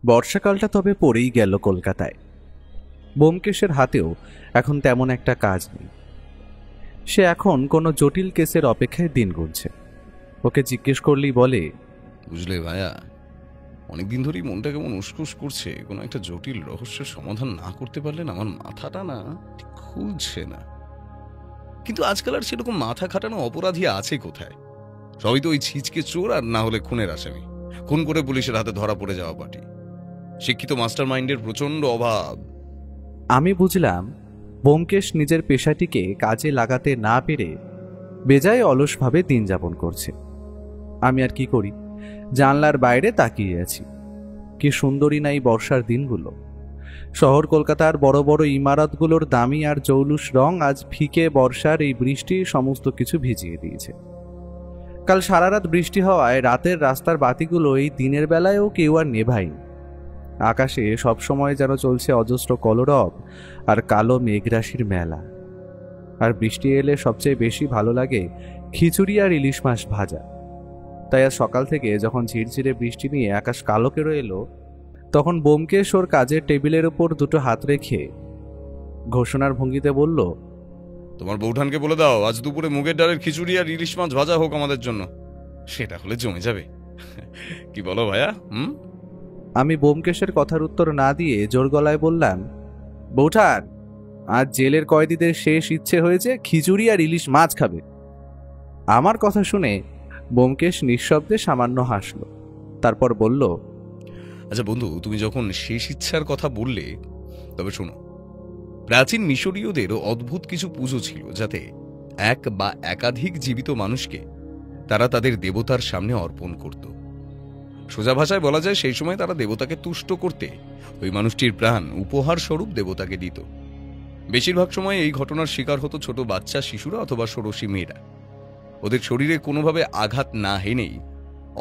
বর্ষাকালটা তবে পড়েই গেল কলকাতায়। ব্যোমকেশের হাতেও এখন তেমন একটা কাজ নেই। সে এখন কোনো জটিল কেসের অপেক্ষায় দিন গুনছে। ওকে জিজ্ঞেস করলেই বলে, বুঝলে ভাইয়া, অনেকদিন ধরেই মনটা কেমন উসকুস করছে। কোনো একটা জটিল রহস্যের সমাধান না করতে পারলে না আমার মাথাটা না ঠিক খুলছে না। কিন্তু আজকাল আর সেরকম মাথা খাটানো অপরাধী আছে কোথায়? সবই তো ওই ছিচকে চোর, আর না হলে খুনের আসামি, খুন করে পুলিশের হাতে ধরা পড়ে যাওয়া পার্টি। শিক্ষিত মাস্টার মাইন্ডের প্রচন্ড অভাব। আমি বুঝলাম ব্যোমকেশ নিজের পেশাটিকে কাজে লাগাতে না পেরে বেজায় অলসভাবে দিন যাপন করছে। আমি আর কি করি, জানলার বাইরে তাকিয়ে আছি। কি সুন্দরী নাই বর্ষার দিনগুলো। শহর কলকাতার বড় বড় ইমারতগুলোর দামি আর জৌলুস রং আজ ফিকে বর্ষার এই বৃষ্টি সমস্ত কিছু ভিজিয়ে দিয়েছে। কাল সারা রাত বৃষ্টি হওয়ায় রাতের রাস্তার বাতিগুলো এই দিনের বেলায়ও কেউ আর নেভায়নি। আকাশে সবসময় যেন চলছে অজস্র কলরব আর কালো মেঘরাশির মেলা। আর বৃষ্টি এলে সবচেয়ে বেশি ভালো লাগে খিচুড়ি আর ইলিশ মাছ ভাজা। তাই আজ সকাল থেকে যখন ঝিরঝিরে বৃষ্টি নিয়ে আকাশ কালো করে এলো, তখন ব্যোমকেশ ওর কাজের টেবিলের উপর দুটো হাত রেখে ঘোষণার ভঙ্গিতে বলল, তোমার বৌঠানকে বলে দাও আজ দুপুরে মুগের ডালের খিচুড়ি আর ইলিশ মাছ ভাজা হোক আমাদের জন্য। সেটা হলে জমে যাবে। কি বলো ভাইয়া? আমি ব্যোমকেশের কথার উত্তর না দিয়ে জোর গলায় বললাম, বৌঠান, আজ জেলের কয়েদিদের শেষ ইচ্ছে হয়েছে খিচুড়ি আর ইলিশ মাছ খাবে। আমার কথা শুনে ব্যোমকেশ নিঃশব্দে সামান্য হাসল, তারপর বলল, আচ্ছা বন্ধু, তুমি যখন শেষ ইচ্ছার কথা বললে, তবে শোনো, প্রাচীন মিশরীয়দের অদ্ভুত কিছু পুজো ছিল, যাতে এক বা একাধিক জীবিত মানুষকে তারা তাদের দেবতার সামনে অর্পণ করত। সোজা ভাষায় বলা যায়, সেই সময় তারা দেবতাকে তুষ্ট করতে ওই মানুষটির প্রাণ উপহার স্বরূপ দেবতাকে দিত। বেশিরভাগ সময় এই ঘটনার শিকার হতো ছোট বাচ্চা, শিশুরা অথবা ষোড়শী মেয়েরা। ওদের শরীরে কোনোভাবে আঘাত না হেনেই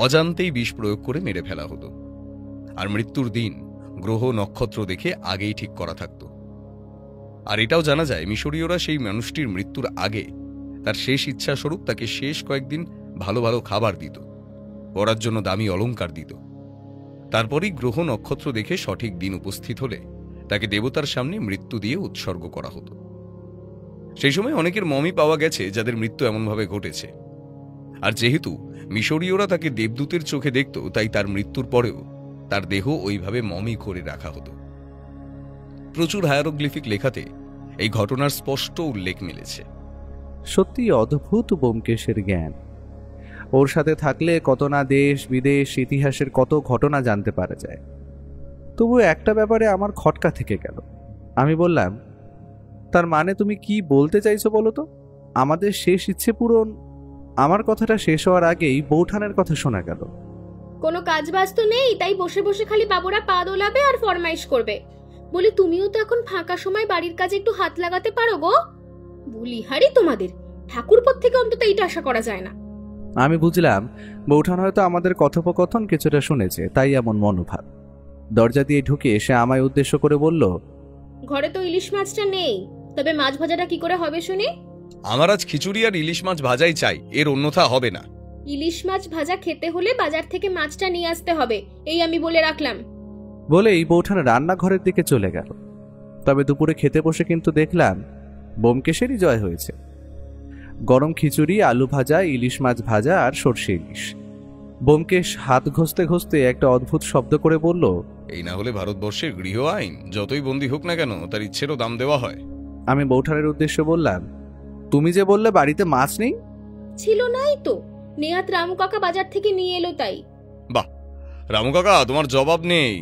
অজান্তেই বিষ প্রয়োগ করে মেরে ফেলা হতো। আর মৃত্যুর দিন গ্রহ নক্ষত্র দেখে আগেই ঠিক করা থাকত। আর এটাও জানা যায়, মিশরীয়রা সেই মানুষটির মৃত্যুর আগে তার শেষ ইচ্ছা স্বরূপ তাকে শেষ কয়েকদিন ভালো ভালো খাবার দিত, পড়ার জন্য দামি অলংকার দিত। তারপরই গ্রহ নক্ষত্র দেখে সঠিক দিন উপস্থিত হলে তাকে দেবতার সামনে মৃত্যু দিয়ে উৎসর্গ করা হতো। সেই সময় অনেকের মমি পাওয়া গেছে যাদের মৃত্যু এমনভাবে ঘটেছে। আর যেহেতু মিশরীয়রা তাকে দেবদূতের চোখে দেখত, তাই তার মৃত্যুর পরেও তার দেহ ওইভাবে মমি করে রাখা হতো। প্রচুর হায়ারোগ্লিফিক লেখাতে এই ঘটনার স্পষ্ট উল্লেখ মিলেছে। সত্যি অদ্ভুত ব্যোমকেশের জ্ঞান। ওর সাথে থাকলে কত না দেশ বিদেশ ইতিহাসের কত ঘটনা জানতে পারা যায়। তবু একটা ব্যাপারে আমার খটকা থেকে গেল। আমি বললাম, তার মানে তুমি কি বলতে চাইছো বলো তো? আমাদের শেষ ইচ্ছে পূরণ। আমার কথাটা শেষ হওয়ার আগেই বৌঠানের কথা শোনা গেল। কোনো কাজ বাজ তো নেই, তাই বসে বসে খালি বাবুরা পা দোলাবে আর ফরমাইশ করবে। বলি, তুমিও তো এখন ফাঁকা সময় বাড়ির কাজে একটু হাত লাগাতে পারো গো। বলিহারি তোমাদের, ঠাকুরপোর থেকে অন্তত এইটা আশা করা যায় না। আমি বুঝলাম বৌঠান হয়তো আমাদের কথোপকথন কিছুটা শুনেছে, তাই এমন মনোভাব। দরজা দিয়ে ঢুকে সে আমায় উদ্দেশ্য করে বলল, ঘরে তো ইলিশ মাছটা নেই, তবে মাছ ভাজাটা কি করে হবে শুনি? আমার আজ খিচুড়ি আর ইলিশ মাছ ভাজাই চাই, এর অন্যথা হবে না। ইলিশ মাছ ভাজা খেতে হলে বাজার থেকে মাছটা নিয়ে আসতে হবে, এই আমি বলে রাখলাম। বলেই বৌঠান রান্নাঘরের দিকে চলে গেল। তবে দুপুরে খেতে বসে কিন্তু দেখলাম ব্যোমকেশেরই জয় হয়েছে। গরম খিচুড়ি, আলু ভাজা, ইলিশ মাছ ভাজা আর সর্ষে ইলিশ। ব্যোমকেশ হাত ঘষতে ঘষতে একটা অদ্ভুত শব্দ করে বলল, এই না হলে ভারতবর্ষের গৃহ আইন, যতই বন্দী হোক না কেন তার ইচ্ছেরও দাম দেওয়া হয়। আমি বৌঠানের উদ্দেশ্যে বললাম, তুমি যে বললে বাড়িতে মাছ নেই? ছিল নাই তো, নেহাত রামু কাকা বাজার থেকে নিয়ে এলো তাই। বাহ রামু কাকা, তোমার জবাব নেই।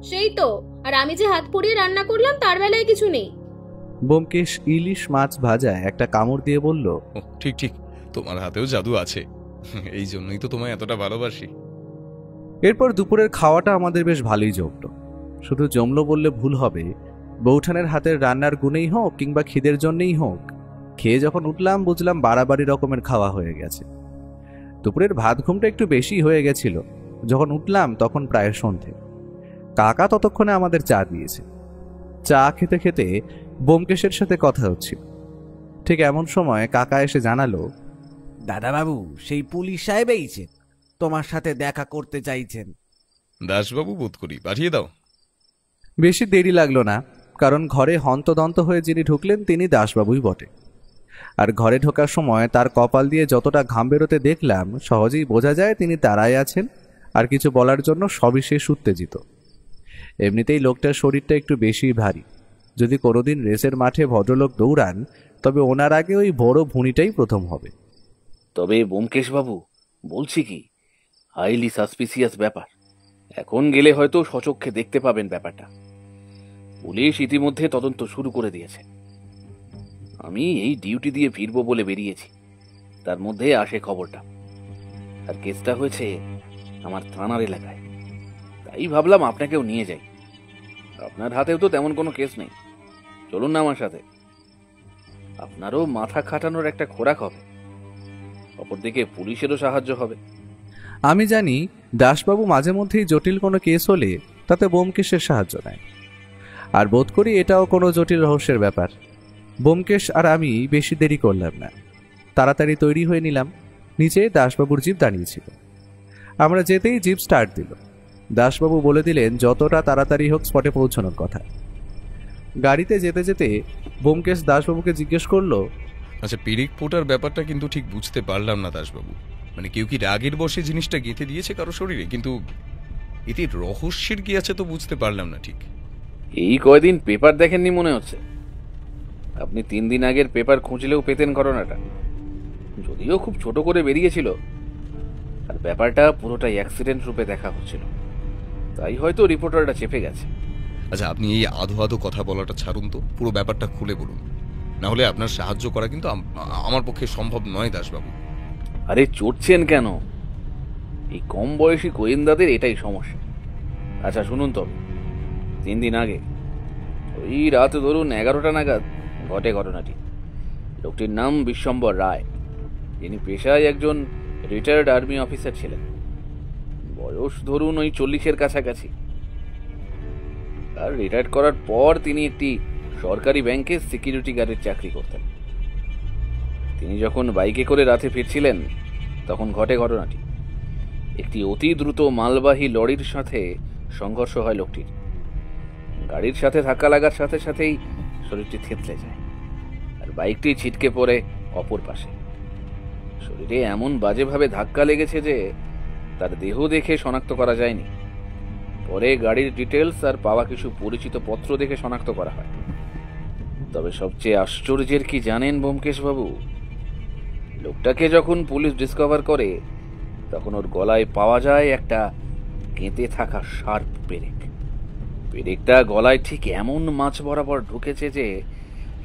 সেই তো, আর আমি যে হাত পুড়িয়ে রান্না করলাম তার বেলায় কিছু নেই। ব্যোমকেশ ইলিশ মাছ ভাজা একটা কামড় দিয়ে বলল, ঠিক ঠিক, তোমার হাতেও জাদু আছে, এই জন্যই তো তোমায় এতটা ভালোবাসি। এরপর দুপুরের খাওয়াটা আমাদের বেশ ভালোই জমল। শুধু জমলো বললে ভুল হবে, বৌঠানের হাতের রান্নার গুণেই হোক কিংবা খিদের জন্যই হোক, খেয়ে যখন উঠলাম বুঝলাম বাড়াবাড়ি রকমের খাওয়া হয়ে গেছে। দুপুরের ভাত ঘুমটা একটু বেশি হয়ে গেছিল। যখন উঠলাম তখন প্রায় সন্ধে। কাকা ততক্ষণে আমাদের চা দিয়েছে। চা খেতে খেতে ব্যোমকেশের সাথে কথা হচ্ছিল। ঠিক এমন সময় কাকা এসে জানালো, দাদাবাবু সেই পুলিশ সাহেব এইছেন, তোমার সাথে দেখা করতে চাইছেন। দাসবাবু বোধ করি, পাঠিয়ে দাও। বেশি দেরি লাগলো না, কারণ ঘরে হন্তদন্ত হয়ে যিনি ঢুকলেন তিনি দাসবাবুই বটে। আর ঘরে ঢোকার সময় তার কপাল দিয়ে যতটা ঘাম বেরোতে দেখলাম, সহজেই বোঝা যায় তিনি দাঁড়ায় আছেন আর কিছু বলার জন্য সবিশেষ উত্তেজিত। এমনিতেই লোকটার শরীরটা একটু বেশি ভারী। যদি কোনোদিন রেসের মাঠে ভদ্রলোক দৌড়ান, তবে ওনার আগে ওই বড় ভুঁড়িটাই প্রথম হবে। তবে ব্যোমকেশবাবু, বলছি কি, হাইলি সাসপিসিয়াস ব্যাপার। এখন গেলে হয়তো সচক্ষে দেখতে পাবেন ব্যাপারটা। পুলিশ ইতিমধ্যে তদন্ত শুরু করে দিয়েছে। আমি এই ডিউটি দিয়ে ফিরবো বলে বেরিয়েছি, তার মধ্যে আসে খবরটা। আর কেসটা হয়েছে আমার থানার এলাকায়, তাই ভাবলাম আপনাকেও নিয়ে যাই। আপনার হাতেও তো তেমন কোনো কেস নেই, চলুন না আমার সাথে। আপনারও মাথা খাটানোর একটা খোরাক হবে, অপরদিকে পুলিশেরও সাহায্য হবে। আমি জানি দাসবাবু মাঝে মধ্যেই জটিল কোনো কেস হলে তাতে ব্যোমকেশের সাহায্য নেয়, আর বোধ করি এটাও কোনো জটিল রহস্যের ব্যাপার। ব্যোমকেশ আর আমি বেশি দেরি করলাম না, তাড়াতাড়ি তৈরি হয়ে নিলাম। নিচে দাসবাবুর জিপ দাঁড়িয়েছিল। আমরা যেতেই জিপ স্টার্ট দিল। দাসবাবু বলে দিলেন যতটা তাড়াতাড়ি হোক স্পটে পৌঁছানোর কথা। গাড়িতে যেতে যেতে ব্যোমকেশ দাসবাবুকে জিজ্ঞেস করলো, আচ্ছা, পেরেক পোটার ব্যাপারটা কিন্তু ঠিক বুঝতে পারলাম না দাসবাবু। মানে কেউ কি রাগের বশে জিনিসটা গেঁথে দিয়েছে কারো শরীরে, কিন্তু এতে রহস্যের কি আছে তো বুঝতে পারলাম না ঠিক। এই কয়দিন পেপার দেখেননি মনে হচ্ছে। আপনি 3 দিন আগের পেপার খুঁজলেও পেতেন ঘটনাটা, যদিও খুব ছোট করে বেরিয়েছিল। আর ব্যাপারটা পুরোটাই অ্যাক্সিডেন্ট রূপে দেখা হচ্ছিল, তাই হয়তো রিপোর্টারটা চেপে গেছে। আচ্ছা, আপনি এই আধো আধো কথা বলাটা ছাড়ুন তো, পুরো ব্যাপারটা খুলে বলুন। না হলে আপনার সাহায্য করা কিন্তু আমার পক্ষে সম্ভব নয় দাসবাবু। আরে চড়ছেন কেন? এই কম বয়সী গোয়েন্দাদের এটাই সমস্যা। আচ্ছা শুনুন তবে, 3 দিন আগে ওই রাত ধরুন 11টা নাগাদ ঘটে ঘটনাটি। লোকটির নাম বিশ্বম্বর রায়, যিনি পেশায় একজন রিটায়ার্ড আর্মি অফিসার ছিলেন। বয়স ধরুন ওই 40-এর কাছাকাছি। আর রিটায়ার্ড করার পর তিনি একটি সরকারি ব্যাংকে সিকিউরিটি গার্ডের চাকরি করতেন। তিনি যখন বাইকে করে রাতে ফিরছিলেন, তখন ঘটে ঘটনাটি। একটি অতি দ্রুত মালবাহী লরির সাথে সংঘর্ষ হয় লোকটির। গাড়ির সাথে ধাক্কা লাগার সাথে সাথেই শরীরটি থেতলে যায়, আর বাইকটি ছিটকে পড়ে অপর পাশে। শরীরে এমন বাজেভাবে ধাক্কা লেগেছে যে তার দেহ দেখে শনাক্ত করা যায়নি। পরে গাড়ির ডিটেলস আর পাওয়া কিছু পরিচিত পত্র দেখে শনাক্ত করা হয়। তবে সবচেয়ে আশ্চর্যের কি জানেন ব্যোমকেশবাবু? লোকটাকে যখন পুলিশ ডিসকভার করে, তখন ওর গলায় পাওয়া যায় একটা গেঁথে থাকা শার্প পেরেক। পেরেকটা গলায় ঠিক এমন মাছ বরাবর ঢুকেছে যে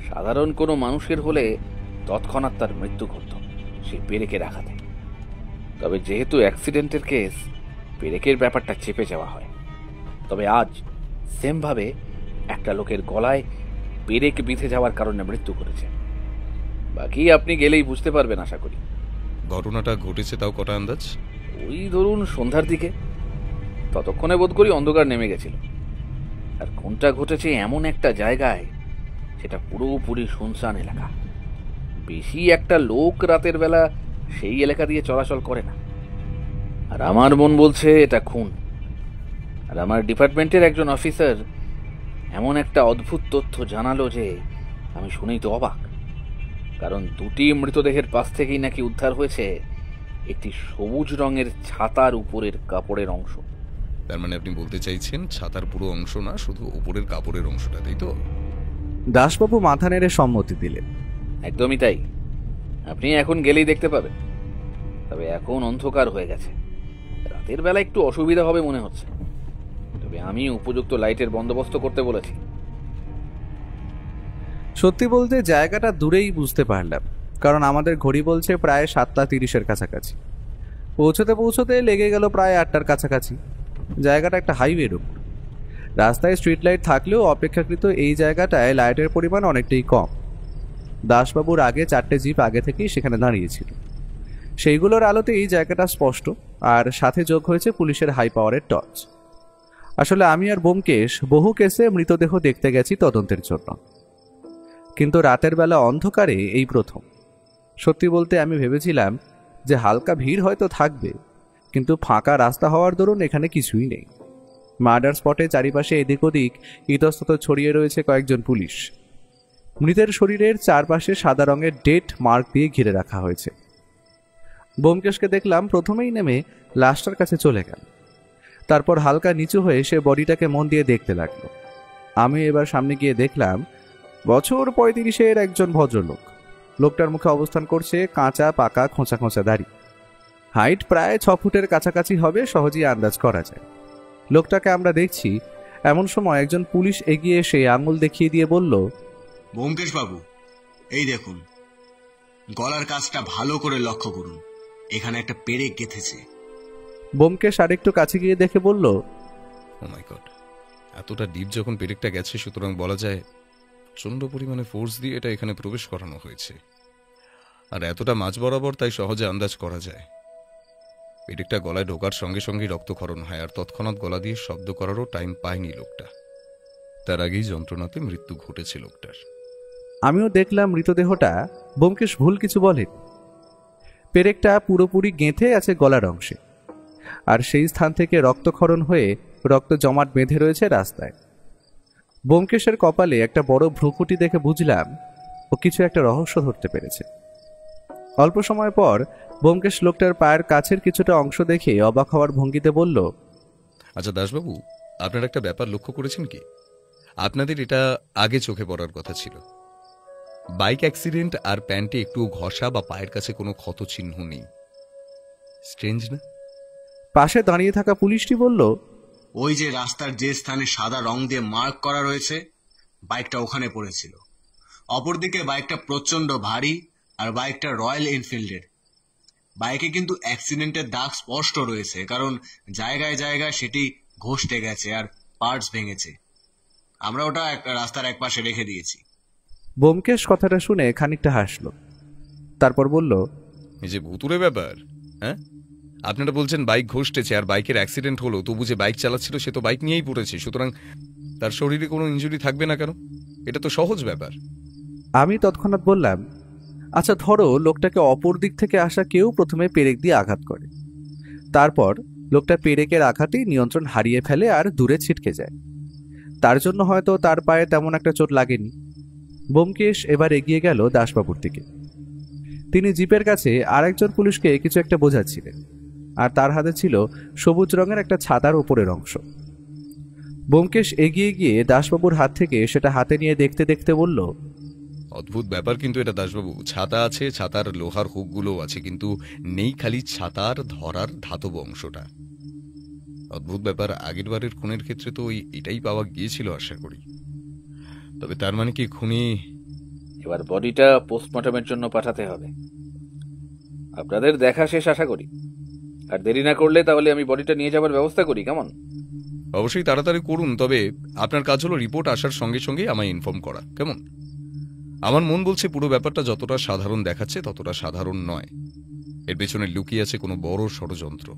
সাধারণ কোনো মানুষের হলে তৎক্ষণাৎ তার মৃত্যু ঘটত সেই পেরেকের আঘাতে। তবে যেহেতু অ্যাক্সিডেন্টের কেস, পেরেকের ব্যাপারটা চেপে যাওয়া হয়। তবে আজ সেমভাবে একটা লোকের গলায় পেরেক বিঁধে যাওয়ার কারণে মৃত্যু ঘটেছে। বাকি আপনি গেলেই বুঝতে পারবেন আশা করি। ঘটনাটা ঘটেছে তাও কটা আন্দাজ? ওই ধরুন সন্ধ্যার দিকে। ততক্ষণে বোধ করি অন্ধকার নেমে গেছিল। আর কোনটা ঘটেছে এমন একটা জায়গায় সেটা পুরোপুরি শুনশান এলাকা। বেশি একটা লোক রাতের বেলা সেই এলাকা দিয়ে চলাচল করে না। আর আমার মন বলছে এটা খুন। আর আমার ডিপার্টমেন্টের একজন অফিসার এমন একটা অদ্ভুত তথ্য জানালো যে আমি শুনেই তো অবাক। কারণ 2টি মৃতদেহের পাশ থেকেই নাকি উদ্ধার হয়েছে একটি সবুজ রঙের ছাতার উপরের কাপড়ের অংশ। তার মানে আপনি বলতে চাইছেন ছাতার পুরো অংশ না, শুধু উপরের কাপড়ের অংশটা, তাই তো? দাসবাবু মাথা নেড়ে সম্মতি দিলেন। একদমই তাই। আপনি এখন গেলেই দেখতে পাবেন। তবে এখন অন্ধকার হয়ে গেছে, রাতের বেলা একটু অসুবিধা হবে মনে হচ্ছে। তবে আমি উপযুক্ত লাইটের বন্দোবস্ত করতে বলেছি। সত্যি বলতে জায়গাটা দূরেই বুঝতে পারলাম, কারণ আমাদের ঘড়ি বলছে প্রায় 7:30-এর কাছাকাছি। পৌঁছতে পৌঁছতে লেগে গেল প্রায় 8টার কাছাকাছি। জায়গাটা একটা হাইওয়ের উপর। রাস্তায় স্ট্রিট লাইট থাকলেও অপেক্ষাকৃত এই জায়গাটায় লাইটের পরিমাণ অনেকটাই কম। দাসবাবুর আগে 4টে জিপ আগে থেকেই সেখানে দাঁড়িয়েছিল। সেইগুলোর আলোতে এই জায়গাটা স্পষ্ট, আর সাথে যোগ হয়েছে পুলিশের হাই পাওয়ারের টর্চ। আসলে আমি আর ব্যোমকেশ বহু কেসে মৃতদেহ দেখতে গেছি তদন্তের জন্য, কিন্তু রাতের বেলা অন্ধকারে এই প্রথম। সত্যি বলতে আমি ভেবেছিলাম যে হালকা ভিড় হয়তো থাকবে, কিন্তু ফাঁকা রাস্তা হওয়ার দরুন এখানে কিছুই নেই। মার্ডার স্পটে চারিপাশে এদিক ওদিক ইতস্তত ছড়িয়ে রয়েছে কয়েকজন পুলিশ। মৃতের শরীরের চারপাশে সাদা রঙের ডেট মার্ক দিয়ে ঘিরে রাখা হয়েছে। ব্যোমকেশকে দেখলাম প্রথমেই নেমে লাশটার কাছে চলে গেল। তারপর হালকা নিচু হয়ে সে বডিটাকে মন দিয়ে দেখতে লাগলো। আমি এবার সামনে গিয়ে দেখলাম বছর 35-এর একজন ভদ্রলোক। লোকটার মুখে অবস্থান করছে কাঁচা পাকা খোঁচা খোঁচা দাড়ি। হাইট প্রায় 6 ফুটের কাছাকাছি হবে, সহজেই আন্দাজ করা যায়। লোকটাকে আমরা দেখছি, এমন সময় একজন পুলিশ এগিয়ে এসে আঙুল দেখিয়ে দিয়ে বলল, ব্যোমকেশ বাবু, এই দেখুন, গলার কাজটা ভালো করে লক্ষ্য করুন, এখানে একটা পেরেক গেঁথেছে। ব্যোমকেশ আরেকটু কাছে গিয়ে দেখে বলল, ও মাই গড, এতটা ডিপ যখন পেরেকটা গেছে, সুতরাং বলা যায় প্রচন্ড পরিমাণে ফোর্স দিয়ে এটা এখানে প্রবেশ করানো হয়েছে। আর এতটা মাঝ বরাবর, তাই সহজে আন্দাজ করা যায়। পেরেকটা গলায় ঢোকার সঙ্গে সঙ্গেই রক্তক্ষরণ হয়, আর তৎক্ষণাৎ গলা দিয়ে শব্দ করারও টাইম পায়নি লোকটা। তার আগেই যন্ত্রণাতে মৃত্যু ঘটেছে লোকটার। আমিও দেখলাম মৃতদেহটা। ব্যোমকেশ ভুল কিছু বলে। পেরেকটা পুরোপুরি গেঁথে আছে গলার অংশে, আর সেই স্থান থেকে রক্তক্ষরণ হয়ে রক্ত জমাট বেঁধে রয়েছে রাস্তায়। ব্যোমকেশের কপালে একটা বড় ভ্রুকুটি দেখে বুঝলাম ও কিছু একটা রহস্য ধরতে পেরেছে। অল্প সময় পর ব্যোমকেশ লোকটার পায়ের কাছের কিছুটা অংশ দেখে অবাক হওয়ার ভঙ্গিতে বলল, আচ্ছা দাসবাবু, আপনার একটা ব্যাপার লক্ষ্য করেছেন কি? আপনাদের এটা আগে চোখে পড়ার কথা ছিল। বাইক অ্যাক্সিডেন্ট আর প্যান্টে একটু ঘষা বা পায়ের কাছে কোনো ক্ষত চিহ্ন নেই। স্ট্রেঞ্জ না? পাশে দাঁড়িয়ে থাকা পুলিশটি বলল, ওই যে রাস্তার যে স্থানে সাদা রং দিয়ে মার্ক করা রয়েছে, বাইকটা ওখানে পড়েছিল। অপরদিকে বাইকটা প্রচন্ড ভারী, আর বাইকটা রয়্যাল এনফিল্ডের। বাইকে কিন্তু অ্যাক্সিডেন্টের দাগ স্পষ্ট রয়েছে, কারণ জায়গায় জায়গায় সেটি ঘষটে গেছে আর পার্টস ভেঙেছে। আমরা ওটা রাস্তার একপাশে রেখে দিয়েছি। ব্যোমকেশ কথাটা শুনে খানিকটা হাসল, তারপর বলল, এই যে ভুতুরে ব্যাপার, হ্যাঁ? আপনারা বলছেন বাইক ঘষটেছে আর বাইকের অ্যাক্সিডেন্ট হলো, তবু যে বাইক চালাচ্ছিল সে তো বাইক নিয়েই পড়েছে, সুতরাং তার শরীরে কোনো ইনজুরি থাকবে না কেন? এটা তো সহজ ব্যাপার। আমি তৎক্ষণাৎ বললাম, আচ্ছা ধরো লোকটাকে অপর দিক থেকে আসা কেউ প্রথমে পেরেক দিয়ে আঘাত করে, তারপর লোকটা পেরেকের আঘাতেই নিয়ন্ত্রণ হারিয়ে ফেলে আর দূরে ছিটকে যায়। তার জন্য হয়তো তার পায়ে তেমন একটা চোট লাগেনি। ব্যোমকেশ এবার এগিয়ে গেল দাসবাবুর দিকে। তিনি জিপের কাছে আরেকজন পুলিশকে কিছু একটা বোঝাচ্ছিলেন, আর তার হাতে ছিল সবুজ রঙের একটা ছাতার উপরের অংশ। ব্যোমকেশ এগিয়ে গিয়ে দাসবাবুর হাত থেকে সেটা হাতে নিয়ে দেখতে দেখতে বলল, অদ্ভুত ব্যাপার কিন্তু এটা দাসবাবু। ছাতা আছে, ছাতার লোহার হুকগুলোও আছে, কিন্তু নেই খালি ছাতার ধরার ধাতব অংশটা। অদ্ভুত ব্যাপার। আগের বারের খুনের ক্ষেত্রে তো এটাই পাওয়া গিয়েছিল আশা করি। তবে তার মানে কি খুনি? এবার বডিটা পোস্টমর্টমের জন্য পাঠাতে হবে। আপনাদের দেখা শেষ আশা করি। আর দেরি না করলে তাহলে আমি বডিটা নিয়ে যাবার ব্যবস্থা করি, কেমন? অবশ্যই তাড়াতাড়ি করুন, তবে আপনার কাজ হলো রিপোর্ট আসার সঙ্গে সঙ্গেই আমায় ইনফর্ম করা, কেমন? আমার মন বলছে পুরো ব্যাপারটা যতটা সাধারণ দেখাচ্ছে ততটা সাধারণ নয়। এর পেছনে লুকিয়ে আছে কোনো বড় ষড়যন্ত্র।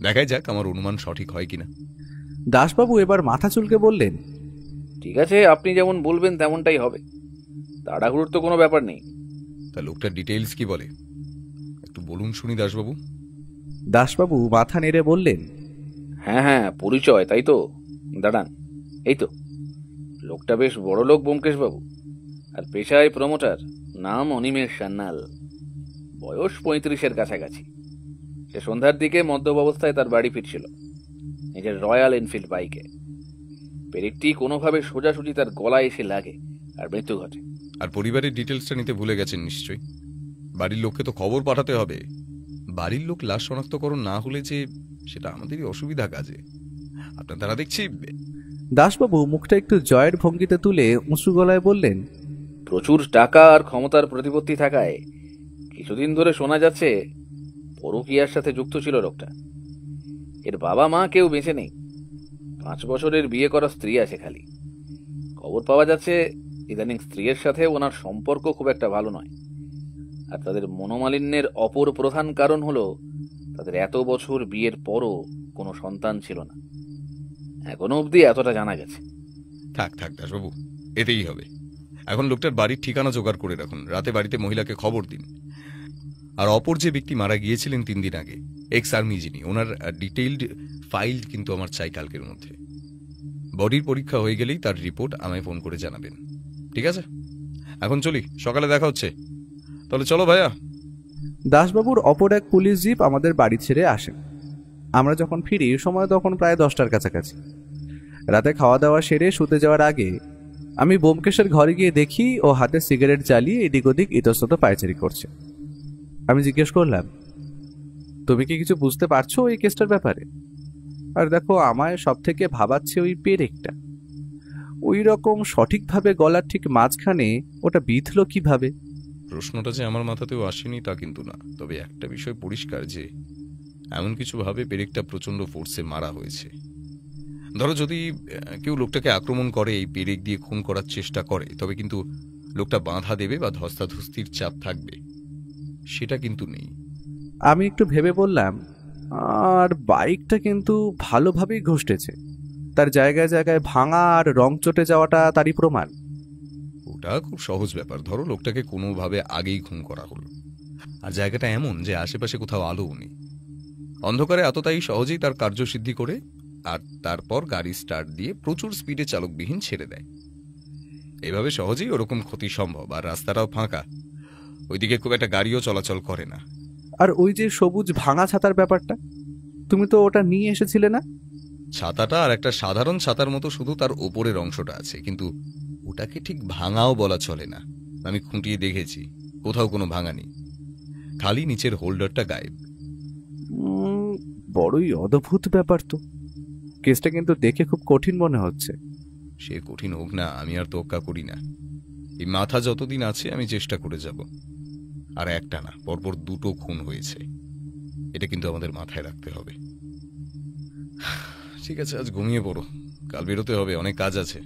দেখাই যাক আমার অনুমান সঠিক হয় কিনা। দাসবাবু এবার মাথা চুলকে বললেন, ঠিক আছে, আপনি যেমন বলবেন তেমনটাই হবে। তাড়াহুড়োর তো কোনো ব্যাপার নেই। তা লোকটার ডিটেইলস কি বলে একটু বলুন শুনি দাসবাবু। দাসবাবু মাথা নেড়ে বললেন, হ্যাঁ হ্যাঁ, পরিচয়, তাই তো? দাঁড়ান, এই তো লোকটা বেশ বড় লোক, ব্যোমকেশবাবু। আর পেশায় প্রমোটার, নাম অনিমেষ সান্যাল। বয়স 35-এর কাছাকাছি। সে সন্ধ্যার দিকে মদ্যপ অবস্থায় তার বাড়ি ফিরছিল নিজের রয়্যাল এনফিল্ড বাইকে। পেরেকটি কোনোভাবে সোজাসুজি তার গলায় এসে লাগে আর মৃত্যু ঘটে। আর পরিবারের ডিটেলসটা নিতে ভুলে গেছেন নিশ্চয়ই। বাড়ির লোককে তো খবর পাঠাতে হবে। বাড়ির লোক লাশ শনাক্তকরণ না হলে যে সেটা আমাদেরই অসুবিধা কাজে। আপনার দ্বারা দেখছি। দাসবাবু মুখটা একটু জয়ের ভঙ্গিতে তুলে উঁচু গলায় বললেন, প্রচুর টাকা আর ক্ষমতার প্রতিপত্তি থাকায় কিছুদিন ধরে শোনা যাচ্ছে পরকীয়ার সাথে যুক্ত ছিল লোকটা। এর বাবা মা কেউ বেঁচে নেই। 5 বছরের বিয়ে করা স্ত্রী আছে খালি। খবর পাওয়া যাচ্ছে ইদানিং স্ত্রীর সাথে ওনার সম্পর্ক খুব একটা ভালো নয়। আর তাদের মনোমালিন্যের অপর প্রধান কারণ হলো তাদের এত বছর বিয়ের পরও কোনো সন্তান ছিল না। এখনো অবধি এতটা জানা গেছে। থাক থাক দাসবাবু, এতেই হবে। এখন লোকটার বাড়ির ঠিকানা জোগাড় করে রাখুন। রাতে বাড়িতে মহিলাকে খবর দিন। আর অপর যে ব্যক্তি মারা গিয়েছিলেন 3 দিন আগে, এক্স আর্মি যিনি, ওনার ডিটেইলড ফাইল কিন্তু আমার চাই কালকের মধ্যে। বডির পরীক্ষা হয়ে গেলেই তার রিপোর্ট আমায় ফোন করে জানাবেন, ঠিক আছে? এখন চলি, সকালে দেখা হচ্ছে। তাহলে চলো ভাইয়া। দাসবাবুর অপর এক পুলিশ জিপ আমাদের বাড়ি ছেড়ে আসেন। আমরা যখন ফিরি সময় তখন প্রায় 10টার কাছাকাছি। রাতে খাওয়া দাওয়া সেরে শুতে যাওয়ার আগে আমি ব্যোমকেশের ঘরে গিয়ে দেখি ও হাতে সিগারেট জ্বালিয়ে এদিক ওদিক ইতস্তত পায়চারি করছে। আমি জিজ্ঞেস করলাম, তুমি কি কিছু বুঝতে পারছো এই কেসটার ব্যাপারে? আর দেখো, আমায় সব থেকে ভাবাচ্ছে ওই পেরেকটা। ওই রকম সঠিকভাবে গলার ঠিক মাঝখানে ওটা বিঁধলো কিভাবে? প্রশ্নটা যে আমার মাথাতেও আসেনি তা কিন্তু না, তবে একটা বিষয় পরিষ্কার যে এমন কিছু ভাবে পেরেকটা প্রচন্ড ফোর্সে মারা হয়েছে। ধরো যদি কেউ লোকটাকে আক্রমণ করে, এই পেরেক দিয়ে খুন করার চেষ্টা করে, তবে কিন্তু লোকটা বাধা দেবে বা ধস্তাধস্তির চাপ থাকবে, সেটা কিন্তু নেই। আমি একটু ভেবে বললাম, আর বাইকটা কিন্তু ভালোভাবেই ঘষটেছে। তার জায়গায় জায়গায় ভাঙা আর রং চটে যাওয়াটা তারই প্রমাণ। ওটা খুব সহজ ব্যাপার। ধরো লোকটাকে কোনোভাবে আগেই খুন করা হলো, আর জায়গাটা এমন যে আশেপাশে কোথাও আলোও নেই, অন্ধকারে এতটাই সহজেই তার কার্যসিদ্ধি করে, আর তারপর গাড়ি স্টার্ট দিয়ে প্রচুর স্পিডে চালকবিহীন ছেড়ে দেয়। এইভাবে সহজেই ওরকম ক্ষতি সম্ভব। আর রাস্তাটাও ফাঁকা, ওইদিকে খুব একটা গাড়িও চলাচল করে না। আর ওই যে সবুজ ভাঙা ছাতার ব্যাপারটা, তুমি তো ওটা নিয়ে এসেছিলে না? ছাতাটা আর একটা সাধারণ ছাতার মতো, শুধু তার ওপরের অংশটা আছে, কিন্তু ওটাকে ঠিক ভাঙাও বলা চলে না। আমি খুঁটিয়ে দেখেছি, কোথাও কোনো ভাঙা নেই, খালি নিচের হোল্ডারটা গায়েব। বড়ই অদ্ভুত ব্যাপার তো। কেসটা কিন্তু দেখে খুব কঠিন মনে হচ্ছে। সে কঠিন হোক না, আমি আর তোক্কা করি না। এই মাথা যতদিন আছে আমি চেষ্টা করে যাব। আর একটা না, পরপর 2টো খুন হয়েছে, এটা কিন্তু আমাদের মাথায় রাখতে হবে। ঠিক আছে, আজ ঘুমিয়ে পড়ো, কাল বেরোতে হবে, অনেক কাজ আছে।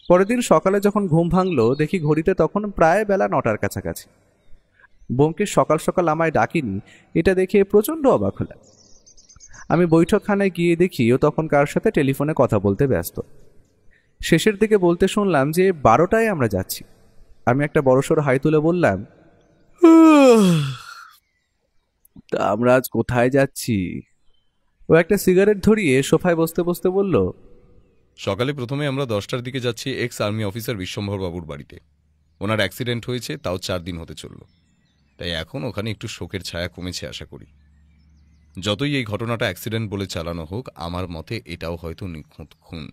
পরের দিন সকালে যখন ঘুম ভাঙলো, দেখি ঘড়িতে তখন প্রায় বেলা 9টার কাছাকাছি। ব্যোমকেশ সকাল সকাল আমায় ডাকিনি, এটা দেখে প্রচণ্ড অবাক হলাম। আমি বৈঠকখানায় গিয়ে দেখি ও তখন কার সাথে টেলিফোনে কথা বলতে ব্যস্ত। শেষের দিকে বলতে শুনলাম যে 12টায় আমরা যাচ্ছি। আমি একটা বড়সড় হাই তুলে বললাম, তা আমরা আজ কোথায় যাচ্ছি? ও একটা সিগারেট ধরিয়ে সোফায় বসতে বসতে বলল, সকালে প্রথমে আমরা 10টার দিকে যাচ্ছি এক্স আর্মি অফিসার বিশ্বম্ভর বাবুর বাড়িতে। ওনার অ্যাক্সিডেন্ট হয়েছে, তাও 4 দিন হতে চলল, তাই এখন ওখানে একটু শোকের ছায়া কমেছে আশা করি। যতই এই ঘটনাটা অ্যাক্সিডেন্ট বলে চালানো হোক, আমার মতে এটাও হয়তো নিখুঁত খুন।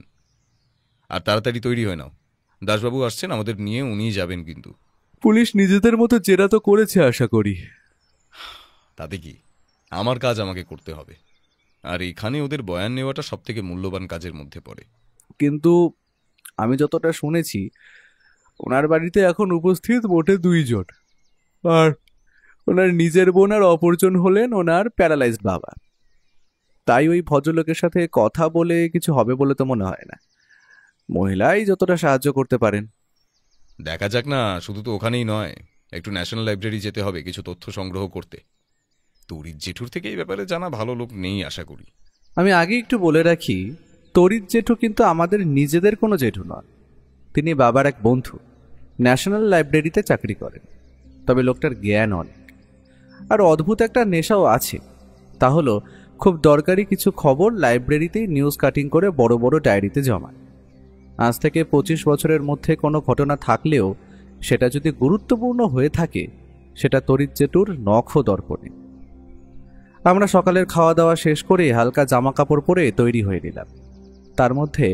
আর তাড়াতাড়ি তৈরি হয় নাও, দাসবাবু আসছেন আমাদের নিয়ে, উনিই যাবেন কিন্তু। পুলিশ নিজেদের মতো জেরা তো করেছে আশা করি। তাতে কি, আমার কাজ আমাকে করতে হবে, আর এখানে ওদের বয়ান নেওয়াটা সব থেকে মূল্যবান কাজের মধ্যে পড়ে। কিন্তু আমি যতটা শুনেছি, ওনার বাড়িতে এখন উপস্থিত মোটে 2 জন, আর ওনার নিজের বোন আর অপরজন হলেন ওনার প্যারালাইজড বাবা। তাই ওই ভদ্রলোকের সাথে কথা বলে কিছু হবে বলে তো মনে হয় না। মহিলাই যতটা সাহায্য করতে পারেন। দেখা যাক না, শুধু তো ওখানেই নয়, একটু ন্যাশনাল লাইব্রেরি যেতে হবে কিছু তথ্য সংগ্রহ করতে। তরিৎ জেঠুর থেকে এই ব্যাপারে জানা ভালো লোক নেই আশা করি। আমি আগে একটু বলে রাখি, তরিৎ জেঠু কিন্তু আমাদের নিজেদের কোনো জেঠু নন। তিনি বাবার এক বন্ধু, ন্যাশনাল লাইব্রেরিতে চাকরি করেন। তবে লোকটার জ্ঞান অনেক, আর অদ্ভুত একটা নেশাও আছে। তা হলো খুব দরকারি কিছু খবর লাইব্রেরিতেই নিউজ কাটিং করে বড় বড় ডায়েরিতে জমায়। আজ থেকে 25 বছরের মধ্যে কোনো ঘটনা থাকলেও সেটা যদি গুরুত্বপূর্ণ হয়ে থাকে, সেটা তরিৎ জেঠুর নখও দর্পণে। আমরা সকালের খাওয়া দাওয়া শেষ করে হালকা জামা কাপড় পরে তৈরি হয়ে নিলাম। তার মধ্যে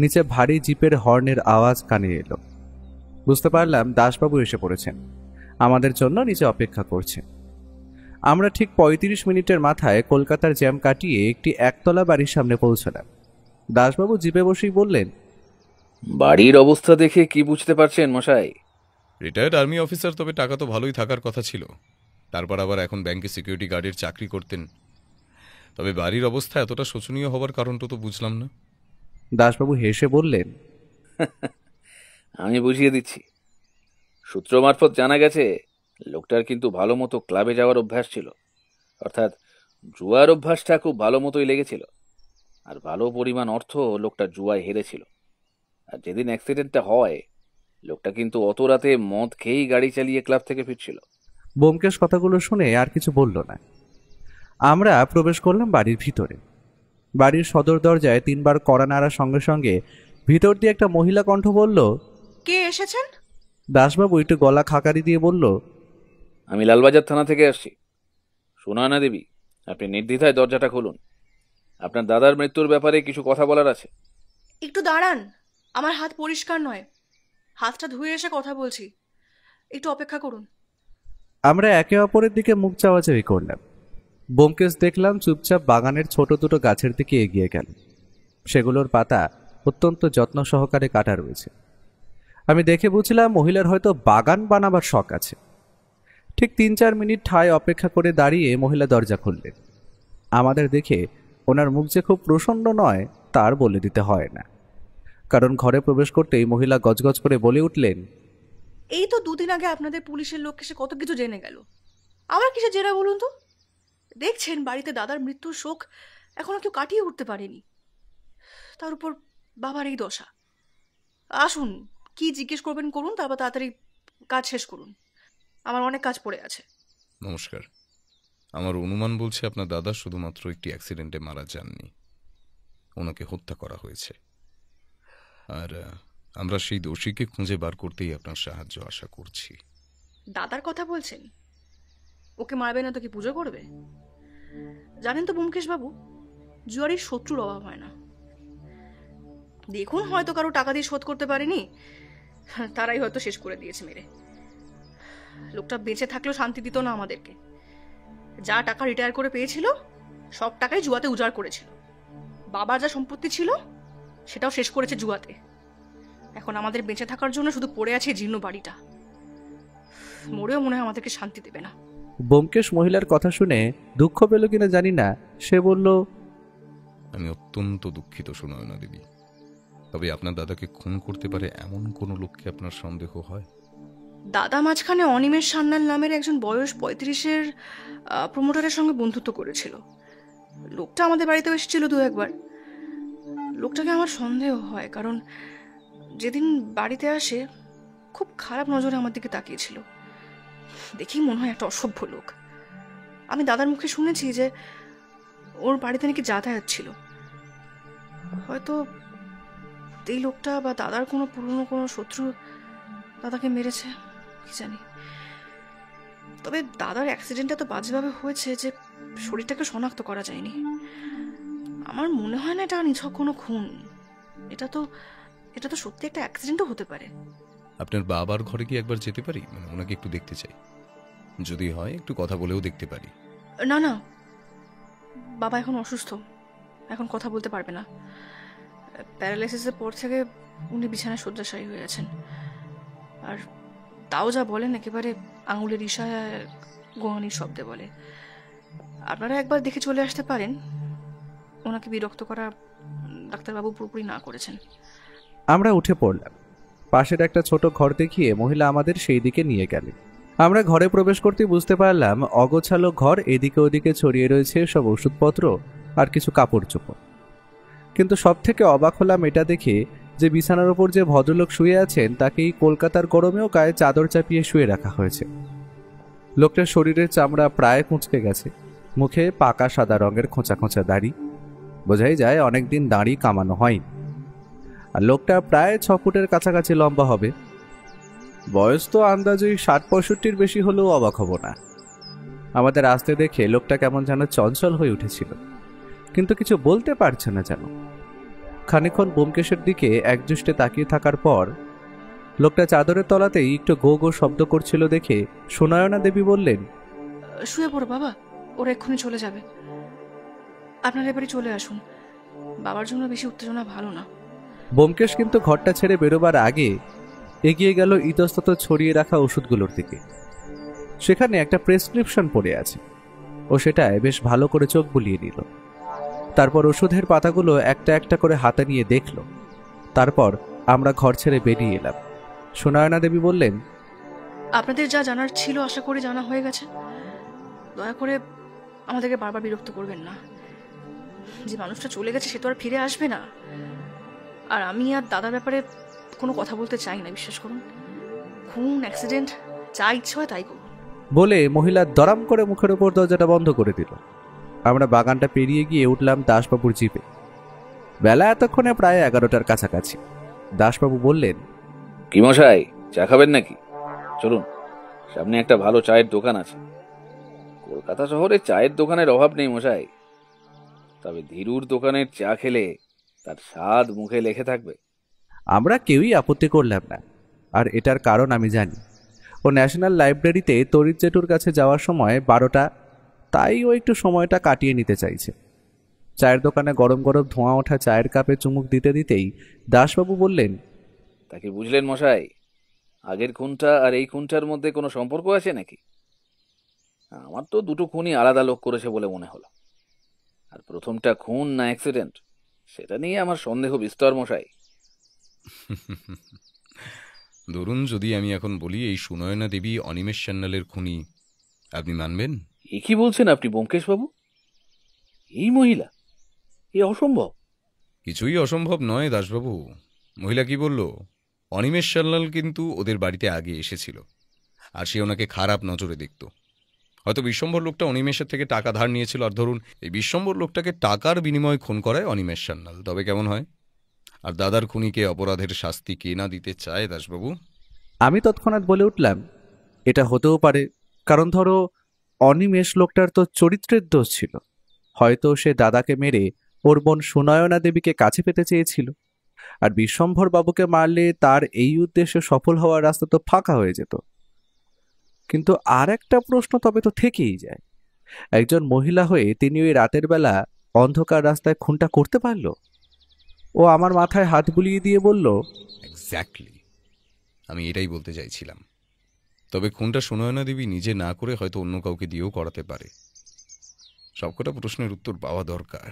নিচে ভারী জিপের হর্নের আওয়াজ কানে এলো। বুঝতে পারলাম দাসবাবু এসে পড়েছেন, আমাদের জন্য নিচে অপেক্ষা করছে। আমরা ঠিক 35 মিনিটের মাথায় কলকাতার জ্যাম কাটিয়ে একটি একতলা বাড়ির সামনে পৌঁছলাম। দাসবাবু জিপে বসেই বললেন, বাড়ির অবস্থা দেখে কি বুঝতে পারছেন মশাই? রিটায়ার্ড আর্মি অফিসার, তবে টাকা তো ভালোই থাকার কথা ছিল। তারপর আবার এখন ব্যাংকে সিকিউরিটি গার্ডের চাকরি করতেন। তবে বাড়ির অবস্থা এতটা শোচনীয় হবার কারণটা তো বুঝলাম না। দাসবাবু হেসে বললেন, আমি বুঝিয়ে দিচ্ছি। সূত্র মারফত জানা গেছে লোকটার কিন্তু ভালো মতো ক্লাবে যাওয়ার অভ্যাস ছিল, অর্থাৎ জুয়ার অভ্যাসটা খুব ভালো মতোই লেগেছিল। আর ভালো পরিমাণ অর্থ লোকটা জুয়ায় হেরেছিল। আর যেদিন অ্যাক্সিডেন্টটা হয় লোকটা কিন্তু অত রাতে মদ খেয়েই গাড়ি চালিয়ে ক্লাব থেকে ফিরছিল। ব্যোমকেশ কথাগুলো শুনে আর কিছু বলল না। আমরা প্রবেশ করলাম বাড়ির ভিতরে। বাড়ির সদর দরজায় 3বার কড়া নাড়ার সঙ্গে সঙ্গে ভিতর দিয়ে একটা মহিলা কণ্ঠ বলল, কে এসেছেন? দাসবাবু একটু গলা খাকারি দিয়ে বলল, আমি লালবাজার থানা থেকে আসছি। সুনয়না দেবী, আপনি নির্দ্বিধায় দরজাটা খুলুন। আপনার দাদার মৃত্যুর ব্যাপারে কিছু কথা বলার আছে। একটু দাঁড়ান, আমার হাত পরিষ্কার নয়, হাতটা ধুয়ে এসে কথা বলছি, একটু অপেক্ষা করুন। আমরা একে অপরের দিকে মুখ চাওয়াচাওয়ি করলাম। ব্যোমকেশ দেখলাম চুপচাপ বাগানের ছোট দুটো গাছের দিকে এগিয়ে গেল। সেগুলোর পাতা অত্যন্ত যত্ন সহকারে কাটা রয়েছে। আমি দেখে বুঝলাম মহিলার হয়তো বাগান বানাবার শখ আছে। ঠিক 3-4 মিনিট ঠায় অপেক্ষা করে দাঁড়িয়ে মহিলা দরজা খুললেন। আমাদের দেখে ওনার মুখ যে খুব প্রসন্ন নয় তার বলে দিতে হয় না, কারণ ঘরে প্রবেশ করতেই মহিলা গজগজ করে বলে উঠলেন, এই তো 2 দিন আগে আপনাদের পুলিশের লোক এসে কত কিছু জেনে গেল, আমার কিসে জেরা বলুন তো? দেখছেন বাড়িতে দাদার মৃত্যুর শোক এখনো কেউ কাটিয়ে উঠতে পারেনি, তার উপর বাবার এই দশা। আসুন, কি জিজ্ঞেস করবেন করুন, তারপর তাড়াতাড়ি কাজ শেষ করুন, আমার অনেক কাজ পড়ে আছে। নমস্কার। আমার অনুমান বলছে আপনার দাদা শুধুমাত্র একটি অ্যাক্সিডেন্টে মারা যাননি, ওনাকে হত্যা করা হয়েছে। আর আমরা সেই দোষীকে খুঁজে বার করতেই আপনার সাহায্য আশা করছি। দাদার কথা বলছেন? ওকে মারবে না তো কি পুজো করবে? জানেন তো ব্যোমকেশ বাবু, জুয়ারির শত্রুর অভাব হয় না। দেখুন, হয়তো কারো টাকা দিয়ে শোধ করতে পারেনি, তারাই হয়তো শেষ করে দিয়েছে মেরে। লোকটা বেঁচে থাকলেও শান্তি দিত না আমাদেরকে। যা টাকা রিটায়ার করে পেয়েছিল সব টাকাই জুয়াতে উজাড় করেছিল। বাবার যা সম্পত্তি ছিল সেটাও শেষ করেছে জুয়াতে। এখন আমাদের বেঁচে থাকার জন্য শুধু পড়ে আছে জীর্ণ বাড়িটা। মরেও মনে হয় আমাদেরকে শান্তি দেবে না। ব্যোমকেশ মহিলার কথা শুনে দুঃখ পেল কিনা জানি না, সে বলল, আমি অত্যন্ত দুঃখিত সুনয়না দেবী, তবে আপনার দাদাকে খুন করতে পারে এমন কোনো লোককে আপনার সন্দেহ হয়? দাদা মাঝখানে অনিমেষ সান্যাল নামের একজন বয়স 35-এর প্রমোটারের সঙ্গে বন্ধুত্ব করেছিল। লোকটা আমাদের বাড়িতেও এসেছিল 2-1 বার। লোকটাকে আমার সন্দেহ হয়, কারণ যেদিন বাড়িতে আসে খুব খারাপ নজরে আমার দিকে তাকিয়েছিল। দেখি মনে হয় একটা অসভ্য লোক। আমি দাদার মুখে শুনেছি যে ওর বাড়িতে নাকি যাতায়াত ছিল। হয়তো এই লোকটা বা দাদার কোনো পুরনো কোনো শত্রু দাদাকে মেরেছে, কি জানি। তবে দাদার অ্যাক্সিডেন্টটা তো বাজেভাবে হয়েছে যে শরীরটাকে শনাক্ত করা যায়নি। আমার মনে হয় না এটা নিছক কোনো খুন। এটা তো সত্যি একটা অ্যাক্সিডেন্টও হতে পারে। আপনার বাবার ঘরে কি একবার যেতে পারি? মানে ওনাকে একটু দেখতে চাই, যদি হয় একটু কথা বলেও দেখতে পারি। না না, বাবা এখন অসুস্থ, এখন কথা বলতে পারবে না। প্যারালাইসিসের পর থেকে উনি বিছানায় শয্যাশায়ী হয়ে আছেন। আর তাও যা বলেন একেবারে আঙুলের ইশারায় গোয়ানির শব্দে বলে। আপনারা একবার দেখে চলে আসতে পারেন। ওনাকে বিরক্ত করা ডাক্তারবাবু পুরোপুরি না করেছেন। আমরা উঠে পড়লাম। পাশের একটা ছোট ঘর দেখিয়ে মহিলা আমাদের সেই দিকে নিয়ে গেলেন। আমরা ঘরে প্রবেশ করতে বুঝতে পারলাম অগোছালো ঘর, এদিকে ওদিকে ছড়িয়ে রয়েছে সব ওষুধপত্র আর কিছু কাপড় চোপড়। কিন্তু সব থেকে অবাক হলাম এটা দেখে যে বিছানার ওপর যে ভদ্রলোক শুয়ে আছেন তাকেই কলকাতার গরমেও গায়ে চাদর চাপিয়ে শুয়ে রাখা হয়েছে। লোকটার শরীরের চামড়া প্রায় কুঁচকে গেছে, মুখে পাকা সাদা রঙের খোঁচা খোঁচা দাড়ি, বোঝাই যায় অনেকদিন দাড়ি কামানো হয়নি। আর লোকটা প্রায় 6 ফুটের কাছাকাছি লম্বা হবে। বয়স তো আন্দাজই 60-65-র বেশি হলেও অবাক হব না। আমাদের আসতে দেখে লোকটা কেমন যেন চঞ্চল হয়ে উঠেছিল, কিন্তু কিছু বলতে পারছে না যেন। খানিকক্ষণ ব্যোমকেশের দিকে একদৃষ্টে তাকিয়ে থাকার পর লোকটা চাদরের তলাতেই একটু গো গো শব্দ করছিল দেখে সুনয়না দেবী বললেন, শুয়ে পড়ো বাবা, ওরা এক্ষুনি চলে যাবে। আপনারা এবারে চলে আসুন, বাবার জন্য বেশি উত্তেজনা ভালো না। ব্যোমকেশ কিন্তু ঘরটা ছেড়ে বেরোবার আগে এগিয়ে গেল ইতস্তত ছড়িয়ে রাখা ওষুধগুলোর দিকে। সেখানে একটা প্রেসক্রিপশন পড়ে আছে, ও সেটায় বেশ ভালো করে চোখ বুলিয়ে নিল। তারপর ওষুধের পাতাগুলো একটা একটা করে হাতে নিয়ে দেখল। তারপর আমরা ঘর ছেড়ে বেরিয়ে এলাম। সুনয়না দেবী বললেন, আপনাদের যা জানার ছিল আশা করি জানা হয়ে গেছে। দয়া করে আমাদেরকে বারবার বিরক্ত করবেন না। যে মানুষটা চলে গেছে সে তো আর ফিরে আসবে না। আর আমি আর দাদার ব্যাপারে কোনো কথা বলতে চাই না, বিশ্বাস করুন। খুন, অ্যাক্সিডেন্ট, যা ইচ্ছে হয় তাই করুন। বলে মহিলা দরাম করে মুখের ওপর দরজাটা বন্ধ করে দিল। আমরা বাগানটা পেরিয়ে গিয়ে উঠলাম দাসবাবুর জিপে। বেলা এতক্ষণে প্রায় 11টার কাছাকাছি। দাসবাবু বললেন, কি মশাই, চা খাবেন নাকি? চলুন, সামনে একটা ভালো চায়ের দোকান আছে। কলকাতা শহরে চায়ের দোকানের অভাব নেই মশাই, তবে ধীরুর দোকানের চা খেলে তার স্বাদ মুখে লেগে থাকবে। আমরা কেউই আপত্তি করলাম না, আর এটার কারণ আমি জানি। ও ন্যাশনাল লাইব্রেরিতে তরিৎ জেঠুর কাছে যাওয়ার সময় 12টা, তাই ও একটু সময়টা কাটিয়ে নিতে চাইছে। চায়ের দোকানে গরম গরম ধোঁয়া ওঠা চায়ের কাপে চুমুক দিতে দিতেই দাসবাবু বললেন, তাকে বুঝলেন মশাই? আগের খুনটা আর এই খুনটার মধ্যে কোনো সম্পর্ক আছে নাকি? আমার তো দুটো খুনই আলাদা লোক করেছে বলে মনে হলো। আর প্রথমটা খুন না অ্যাক্সিডেন্ট, সেটা নিয়ে আমার সন্দেহ বিস্তর মশাই। ধরুন, যদি আমি এখন বলি এই সুনয়না দেবী অনিমেষ সান্যালের খুনি, আপনি মানবেন? এ কি বলছেন আপনি ব্যোমকেশ বাবু? এই মহিলা, এ অসম্ভব। কিছুই অসম্ভব নয় দাসবাবু। মহিলা কি বলল? অনিমেষ সান্যাল কিন্তু ওদের বাড়িতে আগে এসেছিল, আর সে ওনাকে খারাপ নজরে দেখত। হয়তো বিশ্বম্বর লোকটা অনিমেষের থেকে টাকা ধার নিয়েছিল, আর ধরুন এই বিশ্বম্বর লোকটাকে টাকার বিনিময়ে খুন করায় অনিমেষ সান্যাল, তবে কেমন হয়? আর দাদার খুনিকে অপরাধের শাস্তি কে না দিতে চায় দাসবাবু? আমি তৎক্ষণাৎ বলে উঠলাম, এটা হতেও পারে, কারণ ধরো অনিমেষ লোকটার তো চরিত্রের দোষ ছিল। হয়তো সে দাদাকে মেরে ওর বোন সুনয়না দেবীকে কাছে পেতে চেয়েছিল, আর বিশ্বম্ভর বাবুকে মারলে তার এই উদ্দেশ্যে সফল হওয়ার রাস্তা তো ফাঁকা হয়ে যেত। কিন্তু আর একটা প্রশ্ন তবে তো থেকেই যায়, একজন মহিলা হয়ে তিনি ওই রাতের বেলা অন্ধকার রাস্তায় খুনটা করতে পারল? ও আমার মাথায় হাত বুলিয়ে দিয়ে বলল, এক্স্যাক্টলি, আমি এটাই বলতে চাইছিলাম। তবে খুনটা সুনয়না দেবী নিজে না করে হয়তো অন্য কাউকে দিয়েও করাতে পারে। সবকটা প্রশ্নের উত্তর পাওয়া দরকার।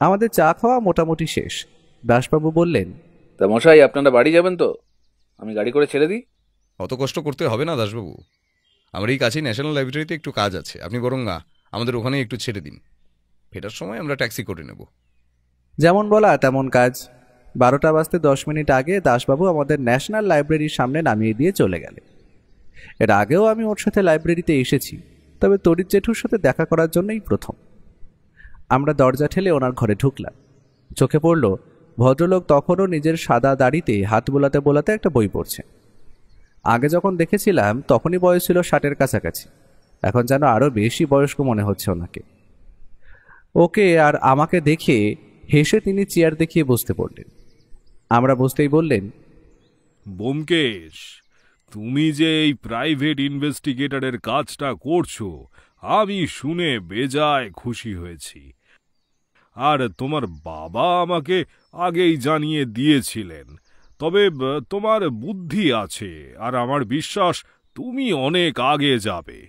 আমাদের চা খাওয়া মোটামুটি শেষ। দাসবাবু বললেন, তা মশাই, আপনারা বাড়ি যাবেন তো? আমি গাড়ি করে ছেড়ে দিই? অত কষ্ট করতে হবে না দাসবাবু, আমার এই কাছেই ন্যাশনাল লাইব্রেরিতে একটু কাজ আছে। আপনি বরং আমাদের ওখানেই একটু ছেড়ে দিন, ফেরার সময় আমরা ট্যাক্সি করে নেব। যেমন বলা তেমন কাজ। 12টা বাজতে 10 মিনিট আগে দাসবাবু আমাদের ন্যাশনাল লাইব্রেরির সামনে নামিয়ে দিয়ে চলে গেলেন। এর আগেও আমি ওর সাথে লাইব্রেরিতে এসেছি, তবে তরিৎ জেঠুর সাথে দেখা করার জন্যই প্রথম। আমরা দরজা ঠেলে ওনার ঘরে ঢুকলাম। চোখে পড়ল ভদ্রলোক তখনও নিজের সাদা দাড়িতে হাত বোলাতে বোলাতে একটা বই পড়ছে। আগে যখন দেখেছিলাম তখনই বয়স ছিল 60-এর কাছাকাছি, এখন যেন আরও বেশি বয়স্ক মনে হচ্ছে ওনাকে। ওকে আর আমাকে দেখে হেসে তিনি চেয়ার দেখিয়ে বসতে পড়লেন। আমরা বসতেই বললেন, ব্যোমকেশ, তুমি যে এই প্রাইভেট ইনভেস্টিগেটরের কাজটা করছো আমি শুনে বেজায় খুশি হয়েছি। আর তোমার বাবা আমাকে আগেই জানিয়ে দিয়েছিলেন। তবে তোমার বুদ্ধি আছে, আর আমার বিশ্বাস তুমি অনেক আগে যাবে।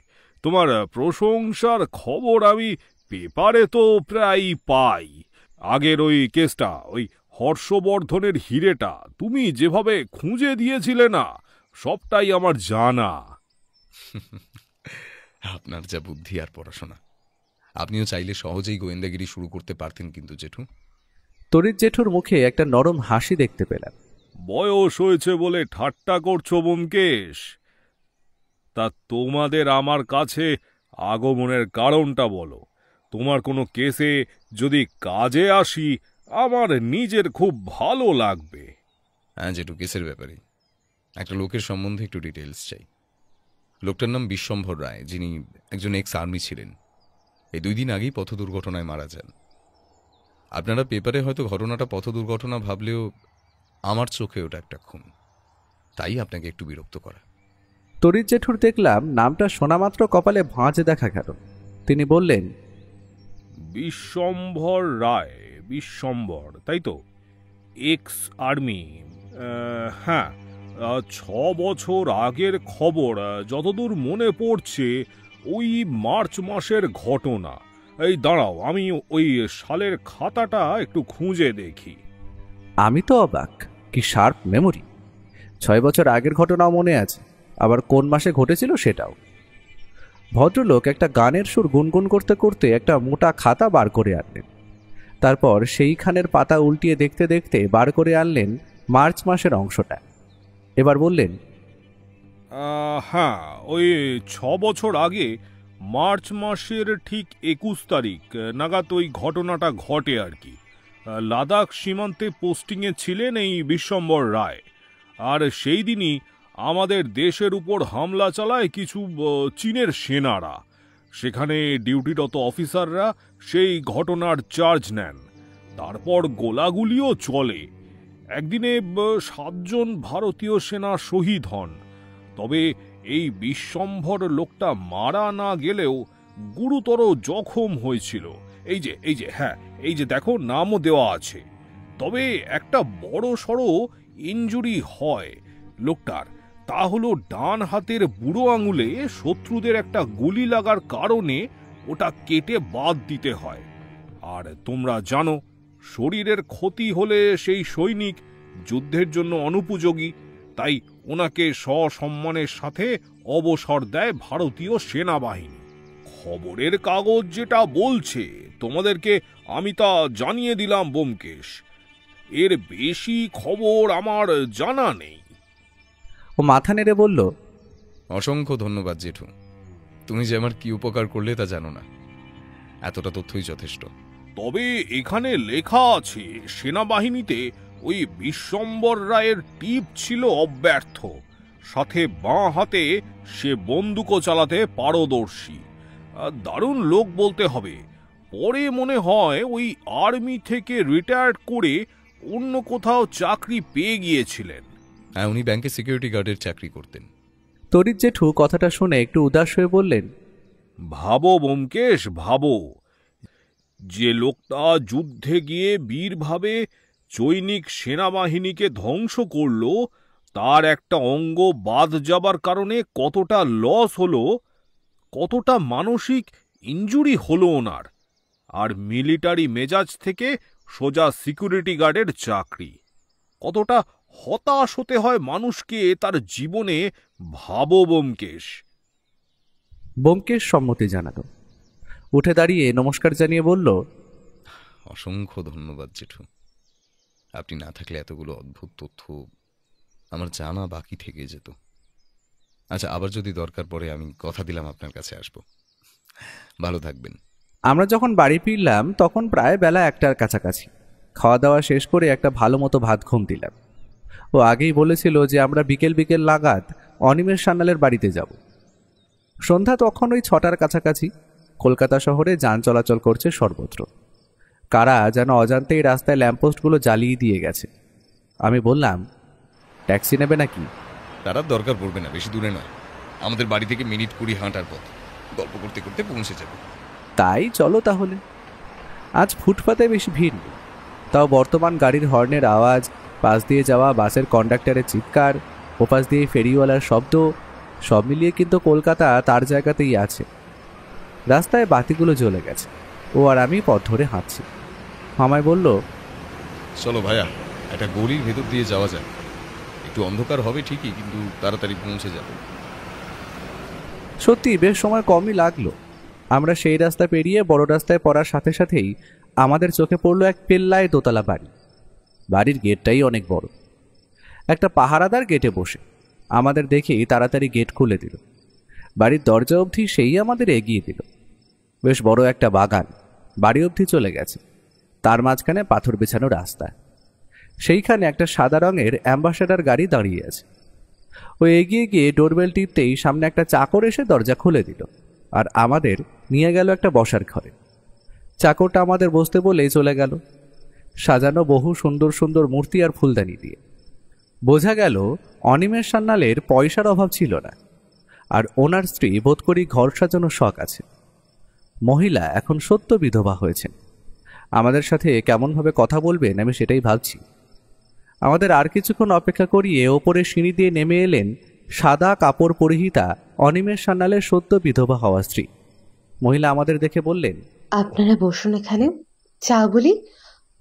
তোমার প্রশংসার খবর আমি পেপারে তো প্রায় পাই। আগের ওই কেসটা, ওই হর্ষবর্ধনের হিরেটা তুমি যেভাবে খুঁজে দিয়েছিলে না, সবটাই আমার জানা। আপনার যা বুদ্ধি আর পড়াশোনা, আপনিও চাইলে সহজেই গোয়েন্দাগিরি শুরু করতে পারতেন কিন্তু জেঠু। তরিৎ জেঠুর মুখে একটা নরম হাসি দেখতে পেলাম। বয়স হয়েছে বলে ঠাট্টা করছো ব্যোমকেশ? তা তোমাদের আমার কাছে আগমনের কারণটা বলো। তোমার কোনো কেসে যদি কাজে আসি আমার নিজের খুব ভালো লাগবে। হ্যাঁ জেঠু, কেসের ব্যাপারে একটা লোকের সম্বন্ধে একটু ডিটেলস চাই। লোকটার নাম বিশ্বম্ভর রায়, যিনি একজন এক্স আর্মি ছিলেন। এই 2 দিন আগেই পথ দুর্ঘটনায় মারা যান। আপনারা পেপারে হয়তো ঘটনাটা পথ দুর্ঘটনা ভাবলেও আমার চোখে ওটা একটা খুন, তাই আপনাকে একটু বিরক্ত করা। তরিৎ জেঠুর দেখলাম নামটা শোনামাত্র কপালে ভাঁজ দেখা গেল। তিনি বললেন, বিশ্বম্ভর রায়, বিশ্বম্ভর, তাই তো? Ex army. হ্যাঁ, 6 বছর আগের খবর। যতদূর মনে পড়ছে ওই মার্চ মাসের ঘটনা। এই দাঁড়াও, আমি ওই সালের খাতাটা একটু খুঁজে দেখি। আমি তো অবাক, কি শার্প মেমোরি। 6 বছর আগের ঘটনাও মনে আছে, আবার কোন মাসে ঘটেছিল সেটাও। ভদ্রলোক একটা গানের সুর গুনগুন করতে করতে একটা মোটা খাতা বার করে আনলেন। তারপর সেইখানের পাতা উল্টিয়ে দেখতে দেখতে বার করে আনলেন মার্চ মাসের অংশটা। এবার বললেন, হ্যাঁ, ওই 6 বছর আগে মার্চ মাসের ঠিক 21 তারিখ নাগাদ ওই ঘটনাটা ঘটে আর কি। লাদাখ সীমান্তে পোস্টিংয়ে ছিলেন এই বিশ্বম্বর রায়, আর সেই দিনই আমাদের দেশের উপর হামলা চালায় কিছু চীনের সেনারা। সেখানে ডিউটিরত অফিসাররা সেই ঘটনার চার্জ নেন। তারপর গোলাগুলিও চলে। একদিনে 7 জন ভারতীয় সেনা শহীদ হন। তবে এই বিশ্বম্ভর লোকটা মারা না গেলেও গুরুতর জখম হয়েছিল। এই যে দেখো, নামও দেওয়া আছে। তবে একটা বড় সড়ো ইনজুরি হয় লোকটার, তা হলো ডান হাতের বুড়ো আঙুলে শত্রুদের একটা গুলি লাগার কারণে ওটা কেটে বাদ দিতে হয়। আর তোমরা জানো, শরীরের ক্ষতি হলে সেই সৈনিক যুদ্ধের জন্য অনুপযোগী, তাই ওনাকে সসম্মানের সাথে অবসর দেয় ভারতীয় সেনাবাহিনী। খবরের কাগজ যেটা বলছে তোমাদেরকে আমি তা জানিয়ে দিলাম ব্যোমকেশ। এর বেশি খবর আমার জানা নেই। ও মাথা নেড়ে বলল, অসংখ্য ধন্যবাদ জেঠু। তুমি যে আমার কি উপকার করলে তা জানো না, এতটা তথ্যই যথেষ্ট। তবে এখানে লেখা আছে সেনাবাহিনীতে ওই বিশ্বম্বর রায়ের টিপ ছিল অব্যর্থ, সাথে বাঁ হাতে সে বন্দুকও চালাতে পারদর্শী। দারুণ লোক বলতে হবে। পরে মনে হয় ওই আর্মি থেকে রিটায়ার্ড করে অন্য কোথাও চাকরি পেয়ে গিয়েছিলেন। হ্যাঁ, উনি ব্যাংকে সিকিউরিটি গার্ডের চাকরি করতেন। তরিৎ জেঠু কথাটা শুনে একটু উদাস হয়ে বললেন, ভাবো ব্যোমকেশ, ভাবো, যে লোকটা যুদ্ধে গিয়ে বীরভাবে চৈনিক সেনাবাহিনীকে ধ্বংস করল, তার একটা অঙ্গ বাদ যাবার কারণে কতটা লস হলো, কতটা মানসিক ইনজুরি হলো ওনার। আর মিলিটারি মেজাজ থেকে সোজা সিকিউরিটি গার্ডের চাকরি, কতটা হতাশ হতে হয় মানুষকে তার জীবনে। ভাবো ব্যোমকেশ। ব্যোমকেশ সম্মতি জানালো। উঠে দাঁড়িয়ে নমস্কার জানিয়ে বলল, অসংখ্য ধন্যবাদ জেঠু। আপনি না থাকলে এতগুলো অদ্ভুত তথ্য আমার জানা বাকি থেকে যেত। আচ্ছা, আবার যদি দরকার পড়ে আমি কথা দিলাম আপনার কাছে আসব। ভালো থাকবেন। আমরা যখন বাড়ি ফিরলাম তখন প্রায় বেলা 1টার কাছাকাছি। খাওয়া দাওয়া শেষ করে একটা ভালো মতো ভাত ঘুম দিলাম। ও আগেই বলেছিল যে আমরা বিকেল বিকেল নাগাদ অনিমেষ সান্যালের বাড়িতে যাব। সন্ধ্যা তখন ওই 6টার কাছাকাছি। কলকাতা শহরে যান চলাচল করছে সর্বত্র। কারা যেন অজান্তেই রাস্তায় ল্যাম্পপোস্টগুলো জ্বালিয়ে দিয়ে গেছে। আমি বললাম, ট্যাক্সি নেবে নাকি? তার দরকার পড়বে না, বেশি দূরে নয়, আমাদের বাড়ি থেকে মিনিট 20 হাঁটার পথ। গল্প করতে করতে পৌঁছে যাবে। তাই চলো তাহলে। আজ ফুটপাতে বেশি ভিড় নেই, তাও বর্তমান গাড়ির হর্নের আওয়াজ, পাশ দিয়ে যাওয়া বাসের কন্ডাক্টরের চিৎকার, ওপাশ দিয়ে ফেরিওয়ালার শব্দ, সব মিলিয়ে কিন্তু কলকাতা তার জায়গাতেই আছে। রাস্তায় বাতিগুলো জ্বলে গেছে। ও আর আমি পথ ধরে হাঁটছি। মামাই বলল, চলো ভাইয়া, একটা গলির ভেতর দিয়ে যাওয়া যায়। একটু অন্ধকার হবে ঠিকই, কিন্তু তাড়াতাড়ি পৌঁছে যাবে। সত্যি বেশ সময় কমই লাগলো। আমরা সেই রাস্তা পেরিয়ে বড় রাস্তায় পড়ার সাথে সাথেই আমাদের চোখে পড়লো এক পেল্লায় দোতলা বাড়ি। বাড়ির গেটটাই অনেক বড়। একটা পাহারাদার গেটে বসে আমাদের দেখেই তাড়াতাড়ি গেট খুলে দিল। বাড়ির দরজা অবধি সেই আমাদের এগিয়ে দিল। বেশ বড় একটা বাগান বাড়ি অবধি চলে গেছে। তার মাঝখানে পাথর বিছানো রাস্তা। সেইখানে একটা সাদা রঙের অ্যাম্বাসেডার গাড়ি দাঁড়িয়ে আছে। ও এগিয়ে গিয়ে ডোরবেল টিপতেই সামনে একটা চাকর এসে দরজা খুলে দিল আর আমাদের নিয়ে গেল একটা বসার ঘরে। চাকরটা আমাদের বসতে বলেই চলে গেল, সাজানো বহু সুন্দর সুন্দর মূর্তি আর ফুলদানি দিয়ে। বোঝা গেল অনিমেষ সান্যালের পয়সার অভাব ছিল না, আর ওনার স্ত্রী বোধ করি ঘর সাজানোর শখ আছে। মহিলা এখন সত্য বিধবা হয়েছেন। আমাদের সাথে কেমনভাবে কথা বলবেন আমি সেটাই ভাবছি। আমাদের আর কিছুক্ষণ অপেক্ষা করিয়ে ওপরে সিঁড়ি দিয়ে নেমে এলেন সাদা কাপড় পরিহিতা অনিমেষ সান্যালের সদ্য বিধবা হওয়া স্ত্রী। মহিলা আমাদের দেখে বললেন, আপনারা বসুন এখানে, চা বলি।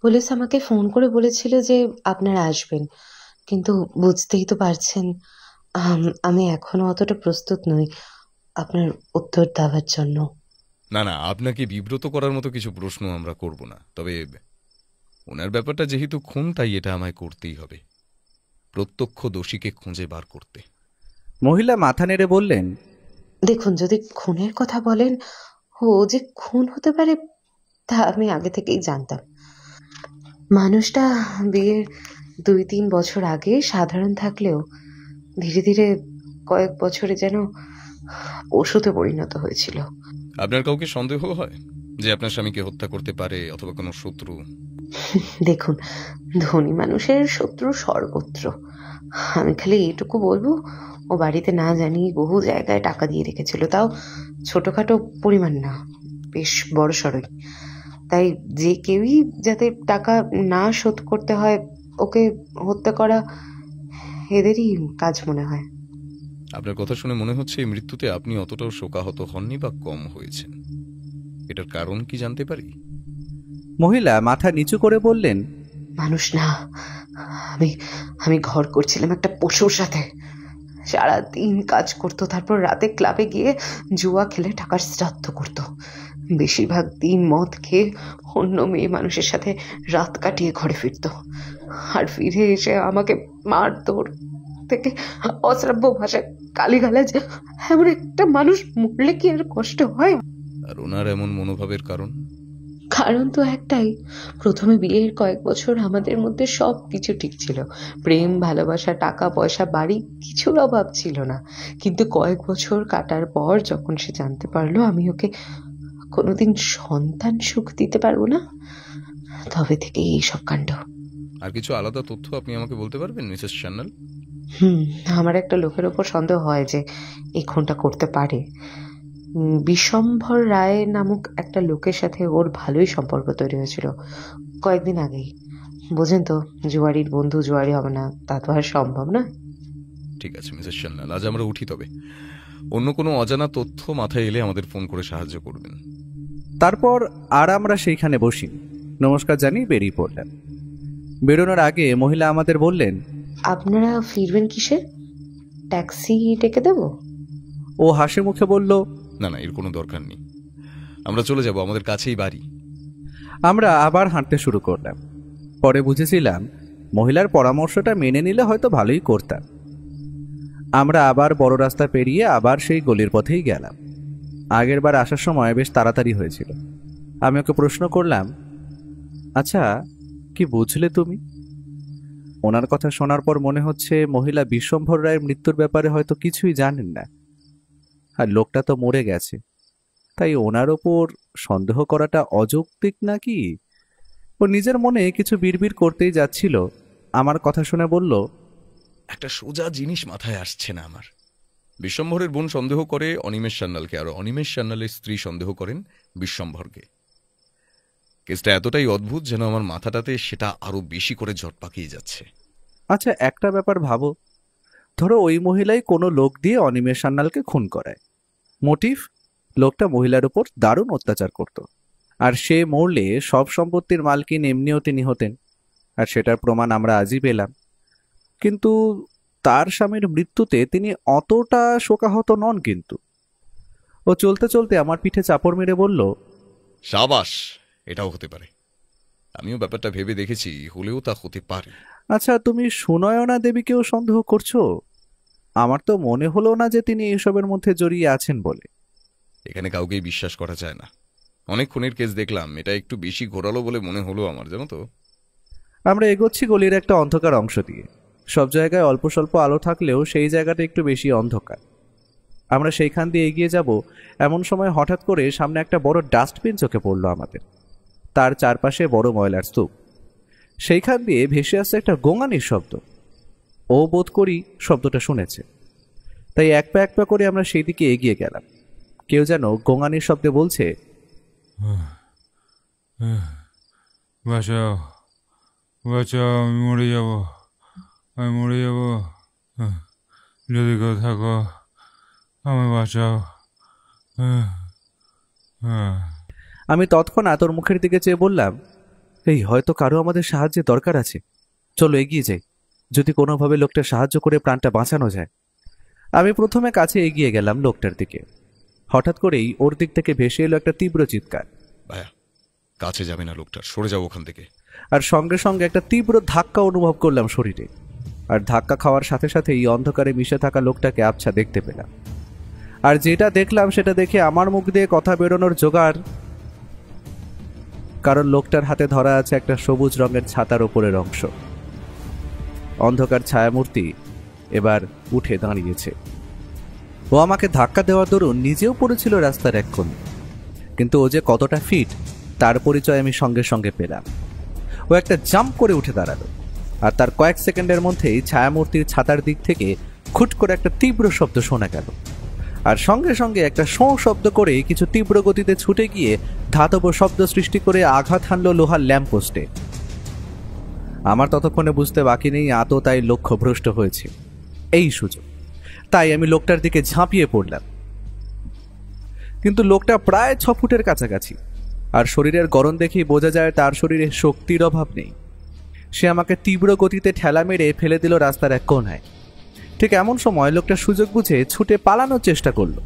পুলিশ আমাকে ফোন করে বলেছিল যে আপনারা আসবেন, কিন্তু বুঝতেই তো পারছেন আমি এখনো অতটা প্রস্তুত নই আপনার উত্তর দেওয়ার জন্য। না না, আপনাকে বিব্রত করার মতো কিছু প্রশ্ন আমরা করব না। তবে ওনার ব্যাপারটা যেহেতু খুন, তাই এটা আমায় করতেই হবে। প্রত্যক্ষ দোষীকে খুঁজে বার করতে। মহিলা মাথা নেড়ে বললেন, দেখুন, যদি খুনের কথা বলেন, ও যে খুন হতে পারে তা আমি আগে থেকেই জানতাম। মানুষটা বিয়ের 2-3 বছর আগে সাধারণ থাকলেও ধীরে ধীরে কয়েক বছরে যেন পশুতে পরিণত হয়েছিল। আপনার কাউকে সন্দেহ হয় যে আপনার স্বামীকে হত্যা করতে পারে, অথবা কোনো শত্রু? দেখুন, ধনী মানুষের শত্রু সর্বত্র। আমি খালি এইটুকু বলবো, ও বাড়িতে না জানি বহু জায়গায় টাকা দিয়ে রেখেছিল, তাও ছোটখাটো পরিমাণ না, বেশ বড় সড়ই। তাই যে কেউই যাতে টাকা না শোধ করতে হয়, ওকে হত্যা করা এদেরই কাজ মনে হয়। আপনার কথা শুনে মনে হচ্ছে এই মৃত্যুতে আপনি অতটাও শোকাহত হননি বা কম হয়েছেন। এটার কারণ কি জানতে পারি? মহিলা মাথা নিচু করে বললেন, মানুষ না, আমি ঘর করছিলাম একটা পশুর সাথে। সারাদিন কাজ করতো, তারপর রাতে ক্লাবে গিয়ে জুয়া খেলে টাকার শ্রাদ্ধ করতো। বেশিরভাগ দিন মদ খেয়ে অন্য মেয়ে মানুষের সাথে রাত কাটিয়ে ঘরে ফিরতো, আর ফিরে এসে আমাকে মারধর থেকে অশ্রাব্য ভাষায় গালিগালাজ। এমন একটা মানুষ মরলে কি আর কষ্ট হয়? আর ওনার এমন মনোভাবের কারণ? কারণ তো একটাই, প্রথমে বিয়ের কয়েক বছর আমাদের মধ্যে সব কিছু ঠিক ছিল, প্রেম, ভালোবাসা, টাকা পয়সা, বাড়ি, কিছুর অভাব ছিল না। কিন্তু কয়েক বছর কাটার পর যখন সে জানতে পারলো আমি ওকে কোনোদিন সন্তান সুখ দিতে পারবো না, তবে থেকে এইসব কাণ্ড। আর কিছু আলাদা তথ্য আপনি আমাকে বলতে পারবেন মিসেস সান্যাল? আমার একটা লোকের ওপর সন্দেহ হয় যে এই খুনটা করতে পারে। বিশ্বম্ভর রায় নামক একটা লোকের সাথে ওর ভালোই সম্পর্ক তৈরি হয়েছিল কয়েকদিন আগেই। বোঝেন তো, জুয়ারির বন্ধু জুয়ারি হবে না, তা তো আর সম্ভব না। ঠিক আছে মিসেস সান্যাল, আজ আমরা উঠি। তবে অন্য কোনো অজানা তথ্য মাথায় এলে আমাদের ফোন করে সাহায্য করবেন। তারপর আর আমরা সেইখানে বসি, নমস্কার জানিয়ে বেরিয়ে পড়লেন। বেরোনোর আগে মহিলা আমাদের বললেন, আপনারা ফিরবেন কিসে? ট্যাক্সি ডেকে দেব? ও হাসি মুখে বলল, না না, এর কোনো দরকার নেই, আমরা চলে যাব, আমাদের কাছেই বাড়ি। আমরা আবার হাঁটতে শুরু করলাম। পরে বুঝেছিলাম মহিলার পরামর্শটা মেনে নিলে হয়তো ভালোই করতাম। আমরা আবার বড় রাস্তা পেরিয়ে আবার সেই গলির পথেই গেলাম। আগের বার আসার সময় বেশ তাড়াতাড়ি হয়েছিল। আমি ওকে প্রশ্ন করলাম, আচ্ছা কি বুঝলে তুমি? ওনার কথা শোনার পর মনে হচ্ছে মহিলা বিশ্বম্ভর রায়ের মৃত্যুর ব্যাপারে হয়তো কিছুই জানেন না। আর লোকটা তো মরে গেছে, তাই ওনার ওপর সন্দেহ করাটা অযৌক্তিক নাকি? ও নিজের মনে কিছু বিড়বিড় করতেই যাচ্ছিল। আমার কথা শুনে বলল, একটা সোজা জিনিস মাথায় আসছে না আমার। বিশ্বম্ভরের বোন সন্দেহ করে অনিমেষ সান্যালকে, আর অনিমেষ সান্যালের স্ত্রী সন্দেহ করেন বিশ্বম্ভরকে। কেসটা এতটাই অদ্ভুত যেন আমার মাথাটাতে সেটা আরো বেশি করে জট পাকিয়ে যাচ্ছে। আচ্ছা একটা ব্যাপার ভাবো, ধরো ওই মহিলাই কোনো লোক দিয়ে অনিমেষ সান্যালকে খুন করায়। মোটিভ, লোকটা মহিলার উপর দারুণ অত্যাচার করত, আর সে মরলে সব সম্পত্তির মালকিন এমনিও তিনি হতেন, আর সেটার প্রমাণ আমরা আজই পেলাম। কিন্তু তার স্বামীর মৃত্যুতে তিনি অতটা শোকাহত নন। কিন্তু ও চলতে চলতে আমার পিঠে চাপড় মেরে বলল, সাবাস, এটাও হতে পারে। আমিও ব্যাপারটা ভেবে দেখেছি, হলেও তা হতে পারে। আচ্ছা তুমি সুনয়না দেবীকেও সন্দেহ করছো? আমার তো মনে হলো না যে তিনি এসবের মধ্যে জড়িয়ে আছেন বলে। এখানে কাউকেই বিশ্বাস করা যায় না। অনেক খুনের কেস দেখলাম, এটা একটু বেশি ঘোরালো বলে মনে হলো আমার, জানো তো। আমরা এগোচ্ছি গলির একটা অন্ধকার অংশ দিয়ে। সব জায়গায় অল্প স্বল্প আলো থাকলেও সেই জায়গাটা একটু বেশি অন্ধকার। আমরা সেইখান দিয়ে এগিয়ে যাব, এমন সময় হঠাৎ করে সামনে একটা বড় ডাস্টবিন চোখে পড়লো আমাদের। তার চারপাশে বড় ময়লার স্তূপ। সেইখান দিয়ে ভেসে আসছে একটা গোঙানির শব্দ। ও বোধ করি শব্দটা শুনেছে, তাই এক পা করে আমরা সেই দিকে এগিয়ে গেলাম। কেউ যেন গোঙানির শব্দে বলছে, বাঁচাও বাঁচাও, আমি মরে যাব, আমি মরে যাব, যদি কেউ থাকো আমি বাঁচাও। আমি তৎক্ষণাৎ ওর মুখের দিকে চেয়ে বললাম, এই হয়তো কারো আমাদের সাহায্যের দরকার আছে, চলো এগিয়ে যাই, যদি কোনোভাবে লোকটা সাহায্য করে প্রাণটা বাঁচানো যায়। আমি প্রথমে কাছে এগিয়ে গেলাম লোকটার দিকে। হঠাৎ করেই ওর দিক থেকে ভেসে এলো একটা তীব্র চিৎকার। ভাইয়া, কাছে যাবে না লোকটার, সরে যাও ওখান থেকে। আর সঙ্গে সঙ্গে একটা তীব্র ধাক্কা অনুভব করলাম শরীরে। আর ধাক্কা খাওয়ার সাথে সাথে এই অন্ধকারে মিশে থাকা লোকটাকে আবছা দেখতে পেলাম। আর যেটা দেখলাম সেটা দেখে আমার মুখ দিয়ে কথা বেরোনোর জোগাড়, কারণ লোকটার হাতে ধরা আছে একটা সবুজ রঙের ছাতার ওপরের অংশ। অন্ধকার ছায়ামূর্তি এবার উঠে দাঁড়িয়েছে। ও আমাকে ধাক্কা দেওয়ার দরুন নিজেও পড়েছিল রাস্তার এক কোণে, কিন্তু ও যে কতটা ফিট তার পরিচয় আমি সঙ্গে সঙ্গে পেলাম। ও একটা জাম্প করে উঠে দাঁড়ালো, আর তার কয়েক সেকেন্ডের মধ্যেই ছায়ামূর্তির ছাতার দিক থেকে খুট করে একটা তীব্র শব্দ শোনা গেল, আর সঙ্গে সঙ্গে একটা শোঁ শব্দ করে কিছু তীব্র গতিতে ছুটে গিয়ে ধাতব শব্দ সৃষ্টি করে আঘাত হানল লোহার ল্যাম্পপোস্টে। আমার ততক্ষণে বুঝতে বাকি নেই তাই লক্ষ্যভ্রষ্ট হয়েছে এই সুযোগ, তাই আমি লোকটার দিকে ঝাঁপিয়ে পড়লাম। কিন্তু লোকটা প্রায় 6 ফুটের কাছাকাছি, আর শরীরের গড়ন দেখেই বোঝা যায় তার শরীরে শক্তির অভাব নেই। সে আমাকে তীব্র গতিতে ঠেলা মেরে ফেলে দিল রাস্তার এক কোণায়। ঠিক এমন সময় লোকটা সুযোগ বুঝে ছুটে পালানোর চেষ্টা করলো,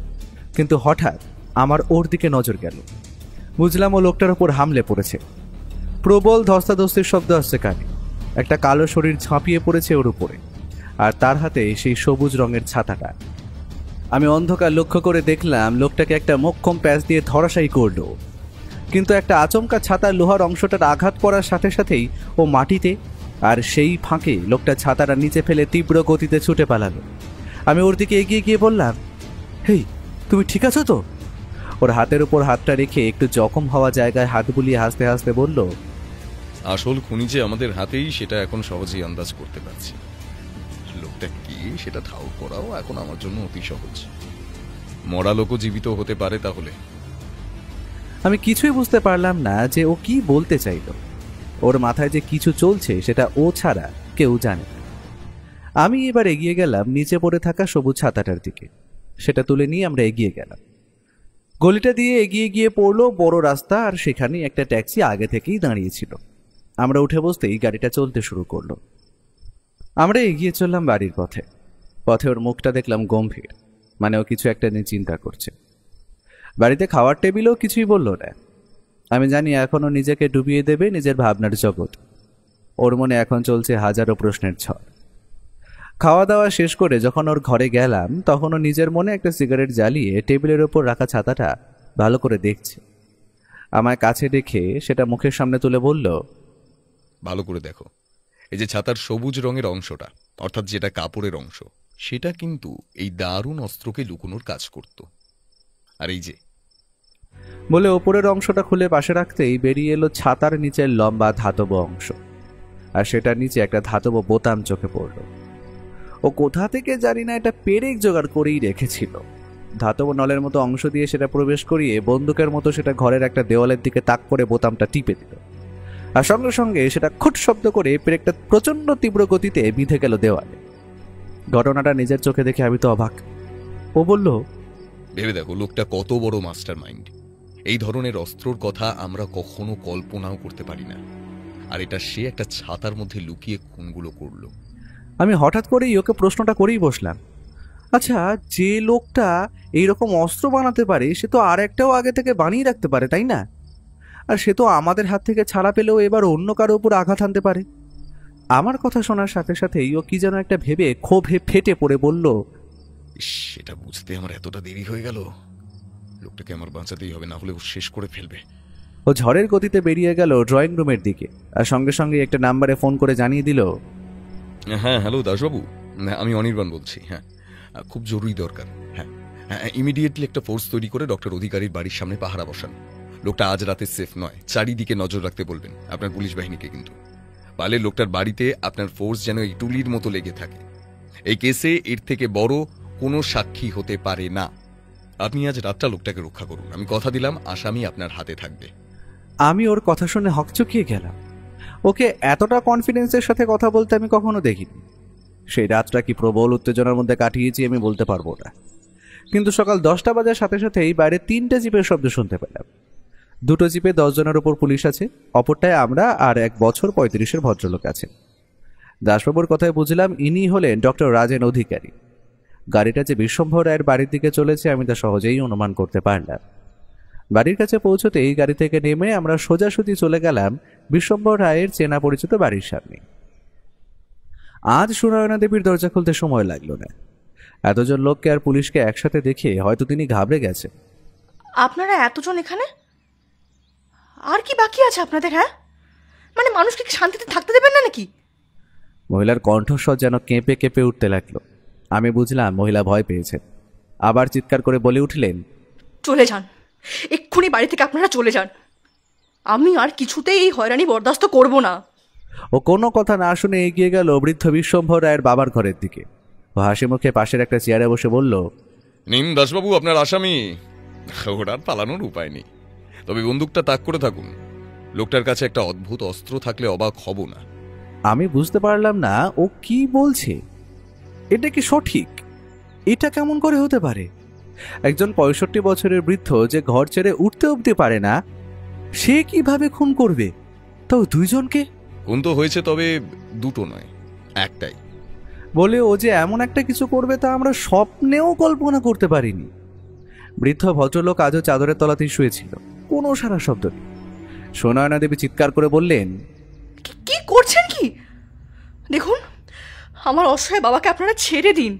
কিন্তু হঠাৎ আমার ওর দিকে নজর গেল। বুঝলাম ও লোকটার উপর হামলে পড়েছে। প্রবল ধস্তাধস্তির শব্দ আসছে কানে। একটা কালো শরীর ঝাঁপিয়ে পড়েছে ওর উপরে, আর তার হাতে সেই সবুজ রঙের ছাতাটা। আমি অন্ধকার লক্ষ্য করে দেখলাম লোকটাকে একটা মোক্ষম প্যাচ দিয়ে ধরাশায়ী করলো, কিন্তু একটা আচমকা ছাতার লোহার অংশটার আঘাত পড়ার সাথে সাথেই ও মাটিতে, আর সেই ফাঁকে লোকটা ছাতাটা নিচে ফেলে তীব্র গতিতে ছুটে পালালো। আমি ওর দিকে এগিয়ে গিয়ে বললাম, হেই, তুমি ঠিক আছো তো? ওর হাতের উপর হাতটা রেখে একটু জখম হওয়া জায়গায় হাত বুলিয়ে হাসতে হাসতে বলল, আসল খুনি যে আমাদের হাতেই সেটা এখন সহজেই আন্দাজ করতে পারছি। লোকটা কি সেটা ঠাউর করাও এখন আমার জন্য অতি সহজ। মরা লোকও জীবিত হতে পারে তাহলে। আমি কিছুই বুঝতে পারলাম না যে ও কি বলতে চাইল। ওর মাথায় যে কিছু চলছে সেটা ও ছাড়া কেউ জানে না। আমি এবার এগিয়ে গেলাম নিচে পড়ে থাকা সবুজ ছাতাটার দিকে। সেটা তুলে নিয়ে আমরা এগিয়ে গেলাম। গলিটা দিয়ে এগিয়ে গিয়ে পড়লো বড় রাস্তা, আর সেখানে একটা ট্যাক্সি আগে থেকেই দাঁড়িয়েছিল। আমরা উঠে বসতেই গাড়িটা চলতে শুরু করলো। আমরা এগিয়ে চললাম বাড়ির পথে। পথে ওর মুখটা দেখলাম গম্ভীর, মানে ও কিছু একটা নিয়ে চিন্তা করছে। বাড়িতে খাওয়ার টেবিলেও কিছুই বলল না। আমি জানি এখনও নিজেকে ডুবিয়ে দেবে নিজের ভাবনার জগৎ। ওর মনে এখন চলছে হাজারো প্রশ্নের ঝড়। খাওয়া দাওয়া শেষ করে যখন ওর ঘরে গেলাম, তখন ও নিজের মনে একটা সিগারেট জ্বালিয়ে টেবিলের ওপর রাখা ছাতাটা ভালো করে দেখছে। আমায় কাছে দেখে সেটা মুখের সামনে তুলে বলল, ভালো করে দেখো, এই যে ছাতার সবুজ রঙের অংশটা, অর্থাৎ যেটা কাপড়ের অংশ, সেটা কিন্তু এই দারুণ অস্ত্রকে লুকোনোর কাজ করত। আর এই যে বলে ওপরের অংশটা খুলে পাশে রাখতেই বেরিয়ে এলো ছাতার নিচের লম্বা ধাতব অংশ, আর সেটার নিচে একটা ধাতব বোতাম চোখে পড়ল। ও কোথা থেকে জানি না এটা পেরেক জোগাড় করেই রেখেছিল। ধাতব নলের মতো অংশ দিয়ে সেটা প্রবেশ করিয়ে বন্দুকের মতো সেটা ঘরের একটা দেওয়ালের দিকে তাক করে বোতামটা টিপে দিল, আর সঙ্গে সঙ্গে সেটা খুট শব্দ করে পেরেকটা প্রচন্ড তীব্র গতিতে বিঁধে গেল দেওয়ালে। ঘটনাটা নিজের চোখে দেখে আমি তো অবাক। ও বলল, ভেবে দেখো লোকটা কত বড় মাস্টার মাইন্ড। এই ধরনের অস্ত্রর কথা আমরা কখনো কল্পনাও করতে পারি না, আর এটা সে একটা ছাতার মধ্যে লুকিয়ে খুনগুলো করলো। আমি হঠাৎ করেই ওকে প্রশ্নটা করেই বসলাম, আচ্ছা, যে লোকটা এইরকম অস্ত্র বানাতে পারে সে তো আর একটাও আগে থেকে বানিয়ে রাখতে পারে, তাই না? আর সে তো আমাদের হাত থেকে ছাড়া পেলেও এবার অন্য কারো উপর আঘাত আনতে পারে। আমার কথা শোনার সাথে সাথেই ও কি যেন একটা ভেবে ক্ষোভে ফেটে পড়ে বলল, সেটা বুঝতে আমার এতটা দেরি হয়ে গেল। লোকটাকে আমার বাঁচাতেই হবে, না হলে ও শেষ করে ফেলবে। ও ঝড়ের গতিতে বেরিয়ে গেল ড্রয়িং রুমের দিকে, আর সঙ্গে সঙ্গে একটা নাম্বারে ফোন করে জানিয়ে দিল, হ্যাঁ হ্যালো দাসবাবু, আমি অনির্বাণ বলছি। হ্যাঁ, খুব জরুরি দরকার। হ্যাঁ, ইমিডিয়েটলি একটা ফোর্স তৈরি করে ডক্টর অধিকারীর বাড়ির সামনে পাহারা বসান। লোকটা আজ রাতে সেফ নয়, চারিদিকে নজর রাখতে বলবেন আপনার পুলিশ বাহিনীকে। কিন্তু পারলে লোকটার বাড়িতে আপনার ফোর্স যেন এই টুলির মতো লেগে থাকে। এই কেসে এর থেকে বড় কোনো সাক্ষী হতে পারে না। আপনি আজ রাতটা লোকটাকে রক্ষা করুন, আমি কথা দিলাম আসামি আপনার হাতে থাকবে। আমি ওর কথা শুনে হকচকিয়ে গেলাম। ওকে এতটা কনফিডেন্সের সাথে কথা বলতে আমি কখনো দেখিনি। সেই রাতটা কি প্রবল উত্তেজনার মধ্যে কাটিয়েছি আমি বলতে পারবো না, কিন্তু সকাল 10টা বাজার সাথে সাথেই বাইরে 3টে জিপের শব্দ শুনতে পেলাম। 2টো জিপে 10 জনের উপর পুলিশ আছে, অপরটায় আমরা আর 1 বছর 35-এর ভদ্রলোক আছেন। দাসবাবুর কথায় বুঝলাম ইনি হলেন ডক্টর রাজেন অধিকারী। গাড়িটা যে বিশ্বম্ভর রায়ের বাড়ির দিকে চলেছে আমি তা সহজেই অনুমান করতে পারলাম। বাড়ির কাছে পৌঁছতেই গাড়ি থেকে নেমে আমরা সোজাসুজি চলে গেলাম বিশ্বম্ভর রায়ের চেনা পরিচিত বাড়ির সামনে। আজ সুনয়না দেবীর দরজা খুলতে সময় লাগলো না। এতজন লোককে আর পুলিশকে একসাথে দেখে হয়তো তিনি ঘাবড়ে গেছে। আপনারা এতজন এখানে, আর কি বাকি আছে আপনাদের? হ্যাঁ, মানে মানুষকে কি শান্তিতে থাকতে দেবেন না নাকি? মহিলার কণ্ঠস্বর যেন কেঁপে কেঁপে উঠতে লাগলো। আমি বুঝলাম মহিলা ভয় পেয়েছে। আবার চিৎকার করে বলে উঠলেন, চলে যান, এক্ষুনি বাড়ি থেকে আপনারা চলে যান। আমি আর কিছুতেই এই হয়রানি বরদাস্ত করব না। ও কোনো কথা না শুনে এগিয়ে গেল বৃদ্ধ বিশ্বম্ভর রায়ের বাবার ঘরের দিকে। ও হাসি মুখে পাশের একটা চেয়ারে বসে বলল, নিন দাসবাবু, আপনার আসামি। ওর আর পালানোর উপায় নেই, তবে বন্দুকটা তাক করে থাকুন। লোকটার কাছে একটা অদ্ভুত অস্ত্র থাকলে অবাক হব না। আমি বুঝতে পারলাম না ও কি বলছে। এটা কি সঠিক? এটা কেমন করে হতে পারে? একজন 65 বছরের বৃদ্ধ যে ঘর ছেড়ে উঠতে অবধি পারে না, সে কিভাবে খুন করবে, তাও দুইজনকে? খুন তো হয়েছে, তবে দুটো নয়, একটাই। বলে ও যে এমন একটা কিছু করবে তা আমরা স্বপ্নেও কল্পনা করতে পারিনি। বৃদ্ধ ভদ্রলোক আজও চাদরের তলাতেই শুয়েছিল, কোনো সারা শব্দ নেই। সুনয়না দেবী চিৎকার করে বললেন, কি করছেন কি? দেখুন, আমার অসহায় বাবাকে আপনারা ছেড়ে দিন।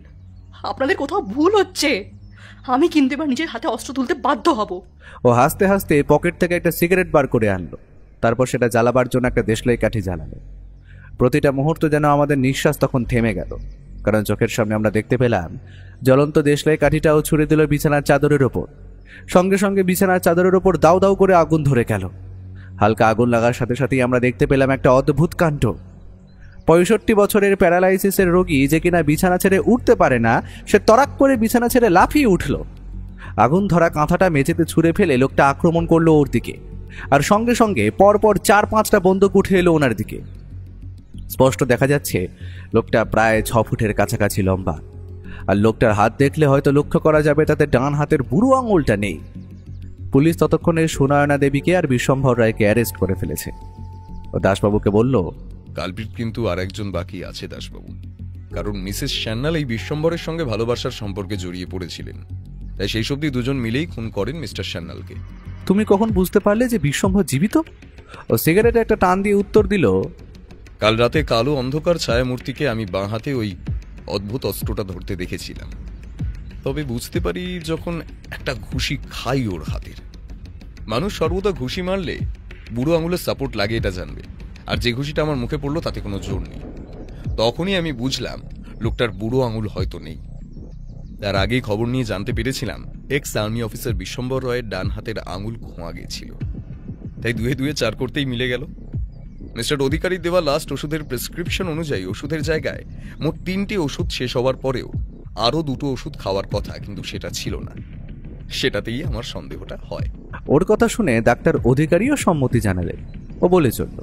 আপনাদের কোথাও ভুল হচ্ছে। আমি কিন্তু এবার নিজের হাতে অস্ত্র তুলতে বাধ্য হব। ও হাসতে হাসতে পকেট থেকে একটা সিগারেট বার করে আনলো। তারপর সেটা জ্বালাবার জন্য একটা দেশলাই কাঠি জ্বালালো। প্রতিটা মুহূর্ত যেন আমাদের নিঃশ্বাস তখন থেমে গেল, কারণ চোখের সামনে আমরা দেখতে পেলাম জ্বলন্ত দেশলাই কাঠিটাও ছুড়ে দিল বিছানার চাদরের ওপর। সঙ্গে সঙ্গে বিছানার চাদরের ওপর দাউ দাউ করে আগুন ধরে গেল। হালকা আগুন লাগার সাথে সাথেই আমরা দেখতে পেলাম একটা অদ্ভুত কাণ্ড। 65 বছরের প্যারালাইসিসের রোগী যে কিনা বিছানা ছেড়ে উঠতে পারে না, সে তরাক করে বিছানা ছেড়ে লাফিয়ে উঠল। আগুন ধরা কাঁথাটা মেঝেতে ছুঁড়ে ফেলে লোকটা আক্রমণ করলো ওর দিকে, আর সঙ্গে সঙ্গে পরপর 4-5টা বন্দুক উঠে এলো ওনার দিকে। স্পষ্ট দেখা যাচ্ছে লোকটা প্রায় 6 ফুটের কাছাকাছি লম্বা, আর লোকটার হাত দেখলে হয়তো লক্ষ্য করা যাবে তাতে ডান হাতের বুড়ো আঙুলটা নেই। পুলিশ ততক্ষণে সুনয়না দেবীকে আর বিশ্বম্ভর রায়কে অ্যারেস্ট করে ফেলেছে। ও দাসবাবুকে বলল, কালপিট কিন্তু আর একজন বাকি আছে দাসবাবু, কারণ মিসেস সান্যাল এই বিশ্বম্বরের সঙ্গে ভালোবাসার সম্পর্কে জড়িয়ে পড়েছিলেন, তাই সেই সবদি দুজন মিলেই খুন করেন মিস্টার সান্যালকে। তুমি কখন বুঝতে পারলে যে বিশ্বম্ভর জীবিত? ও সিগারেটে একটা টান দিয়ে উত্তর দিল, কাল রাতে কালো অন্ধকার ছায়ামূর্তিকে আমি বাঁ হাতে ওই অদ্ভুত অস্ত্রটা ধরতে দেখেছিলাম। তবে বুঝতে পারি যখন একটা ঘুষি খাই ওর হাতের। মানুষ সর্বদা ঘুষি মারলে বুড়ো আঙুলের সাপোর্ট লাগে, এটা জানবে। আর যে ঘুষিটা আমার মুখে পড়লো তাতে কোনো জোর নেই। তখনই আমি বুঝলাম লোকটার বুড়ো আঙুল হয়তো নেই। তার আগেই খবর নিয়ে জানতে পেরেছিলাম এক্স আর্মি অফিসার বিশ্বম্বর রয়ের ডান হাতের আঙুল খোঁয়া গেছিল, তাই 2-2 4 করতেই মিলে গেল। মিস্টার অধিকারী দেওয়া লাস্ট ওষুধের প্রেসক্রিপশন অনুযায়ী ওষুধের জায়গায় মোট 3টে ওষুধ শেষ হওয়ার পরেও আরও 2টো ওষুধ খাওয়ার কথা, কিন্তু সেটা ছিল না। সেটাতেই আমার সন্দেহটা হয়। ওর কথা শুনে ডাক্তার অধিকারীও সম্মতি জানালেন। ও বলে চলল,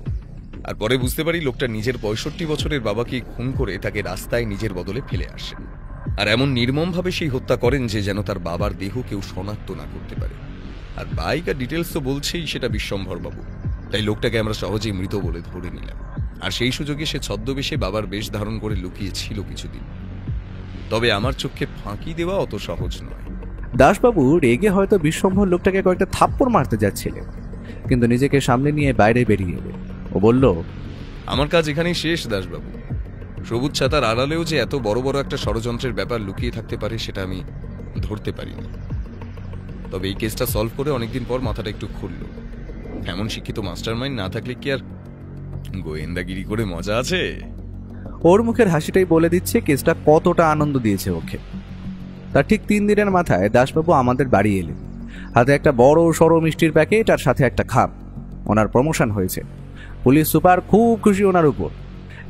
আর পরে বুঝতে পারি লোকটা নিজের 65 বছরের বাবাকে খুন করে তাকে রাস্তায় নিজের বদলে ফেলে আসেন, আর এমন নির্মমভাবে সেই হত্যা করেন যে যেন তার বাবার দেহ কেউ শনাক্ত না করতে পারে। আর বাইক আর ডিটেলস তো বলছেই সেটা বিশ্বম্ভর বাবু, তাই লোকটাকে আমরা সহজেই মৃত বলে ধরে নিলাম। আর সেই সুযোগে সে ছদ্মবেশে বাবার বেশ ধারণ করে লুকিয়ে ছিল কিছুদিন। তবে আমার চোখে ফাঁকি দেওয়া অত সহজ নয়। দাসবাবু রেগে হয়তো বিশ্বম্ভর লোকটাকে কয়েকটা থাপ্পড় মারতে যাচ্ছিলেন, কিন্তু নিজেকে সামনে নিয়ে বাইরে বেরিয়ে এলেন। ও বলল, আমার কাজ এখানেই শেষ দাসবাবু। সবুজ ছাতার আড়ালেও যে এত বড় বড় একটা ষড়যন্ত্রের ব্যাপার লুকিয়ে থাকতে পারে সেটা আমি ধরতে পারিনি। তবে এই কেসটা সলভ করে অনেকদিন পর মাথাটা একটু খুলল। এমন শিক্ষিত মাস্টার মাইন্ড না থাকলে কি আর গোয়েন্দাগিরি করে মজা আছে? ওর মুখের হাসিটাই বলে দিচ্ছে কেসটা কতটা আনন্দ দিয়েছে ওকে। তার ঠিক 3 দিনের মাথায় দাসবাবু আমাদের বাড়ি এলেন। হাতে একটা বড় সরো মিষ্টির প্যাকেট আর সাথে একটা খাম। ওনার প্রমোশন হয়েছে। পুলিশ সুপার খুব খুশি ওনার উপর,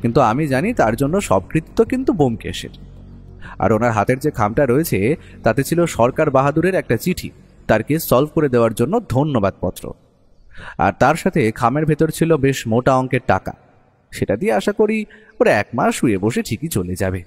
কিন্তু আমি জানি তার জন্য সব কৃতিত্ব কিন্তু ব্যোমকেশের। আর ওনার হাতের যে খামটা রয়েছে তাতে ছিল সরকার বাহাদুরের একটা চিঠি, তার কেস সলভ করে দেওয়ার জন্য ধন্যবাদ পত্র। আর তার সাথে খামের ভেতর ছিল বেশ মোটা অঙ্কের টাকা। সেটা দিয়ে আশা করি ওরা 1 মাস শুয়ে বসে ঠিকই চলে যাবে।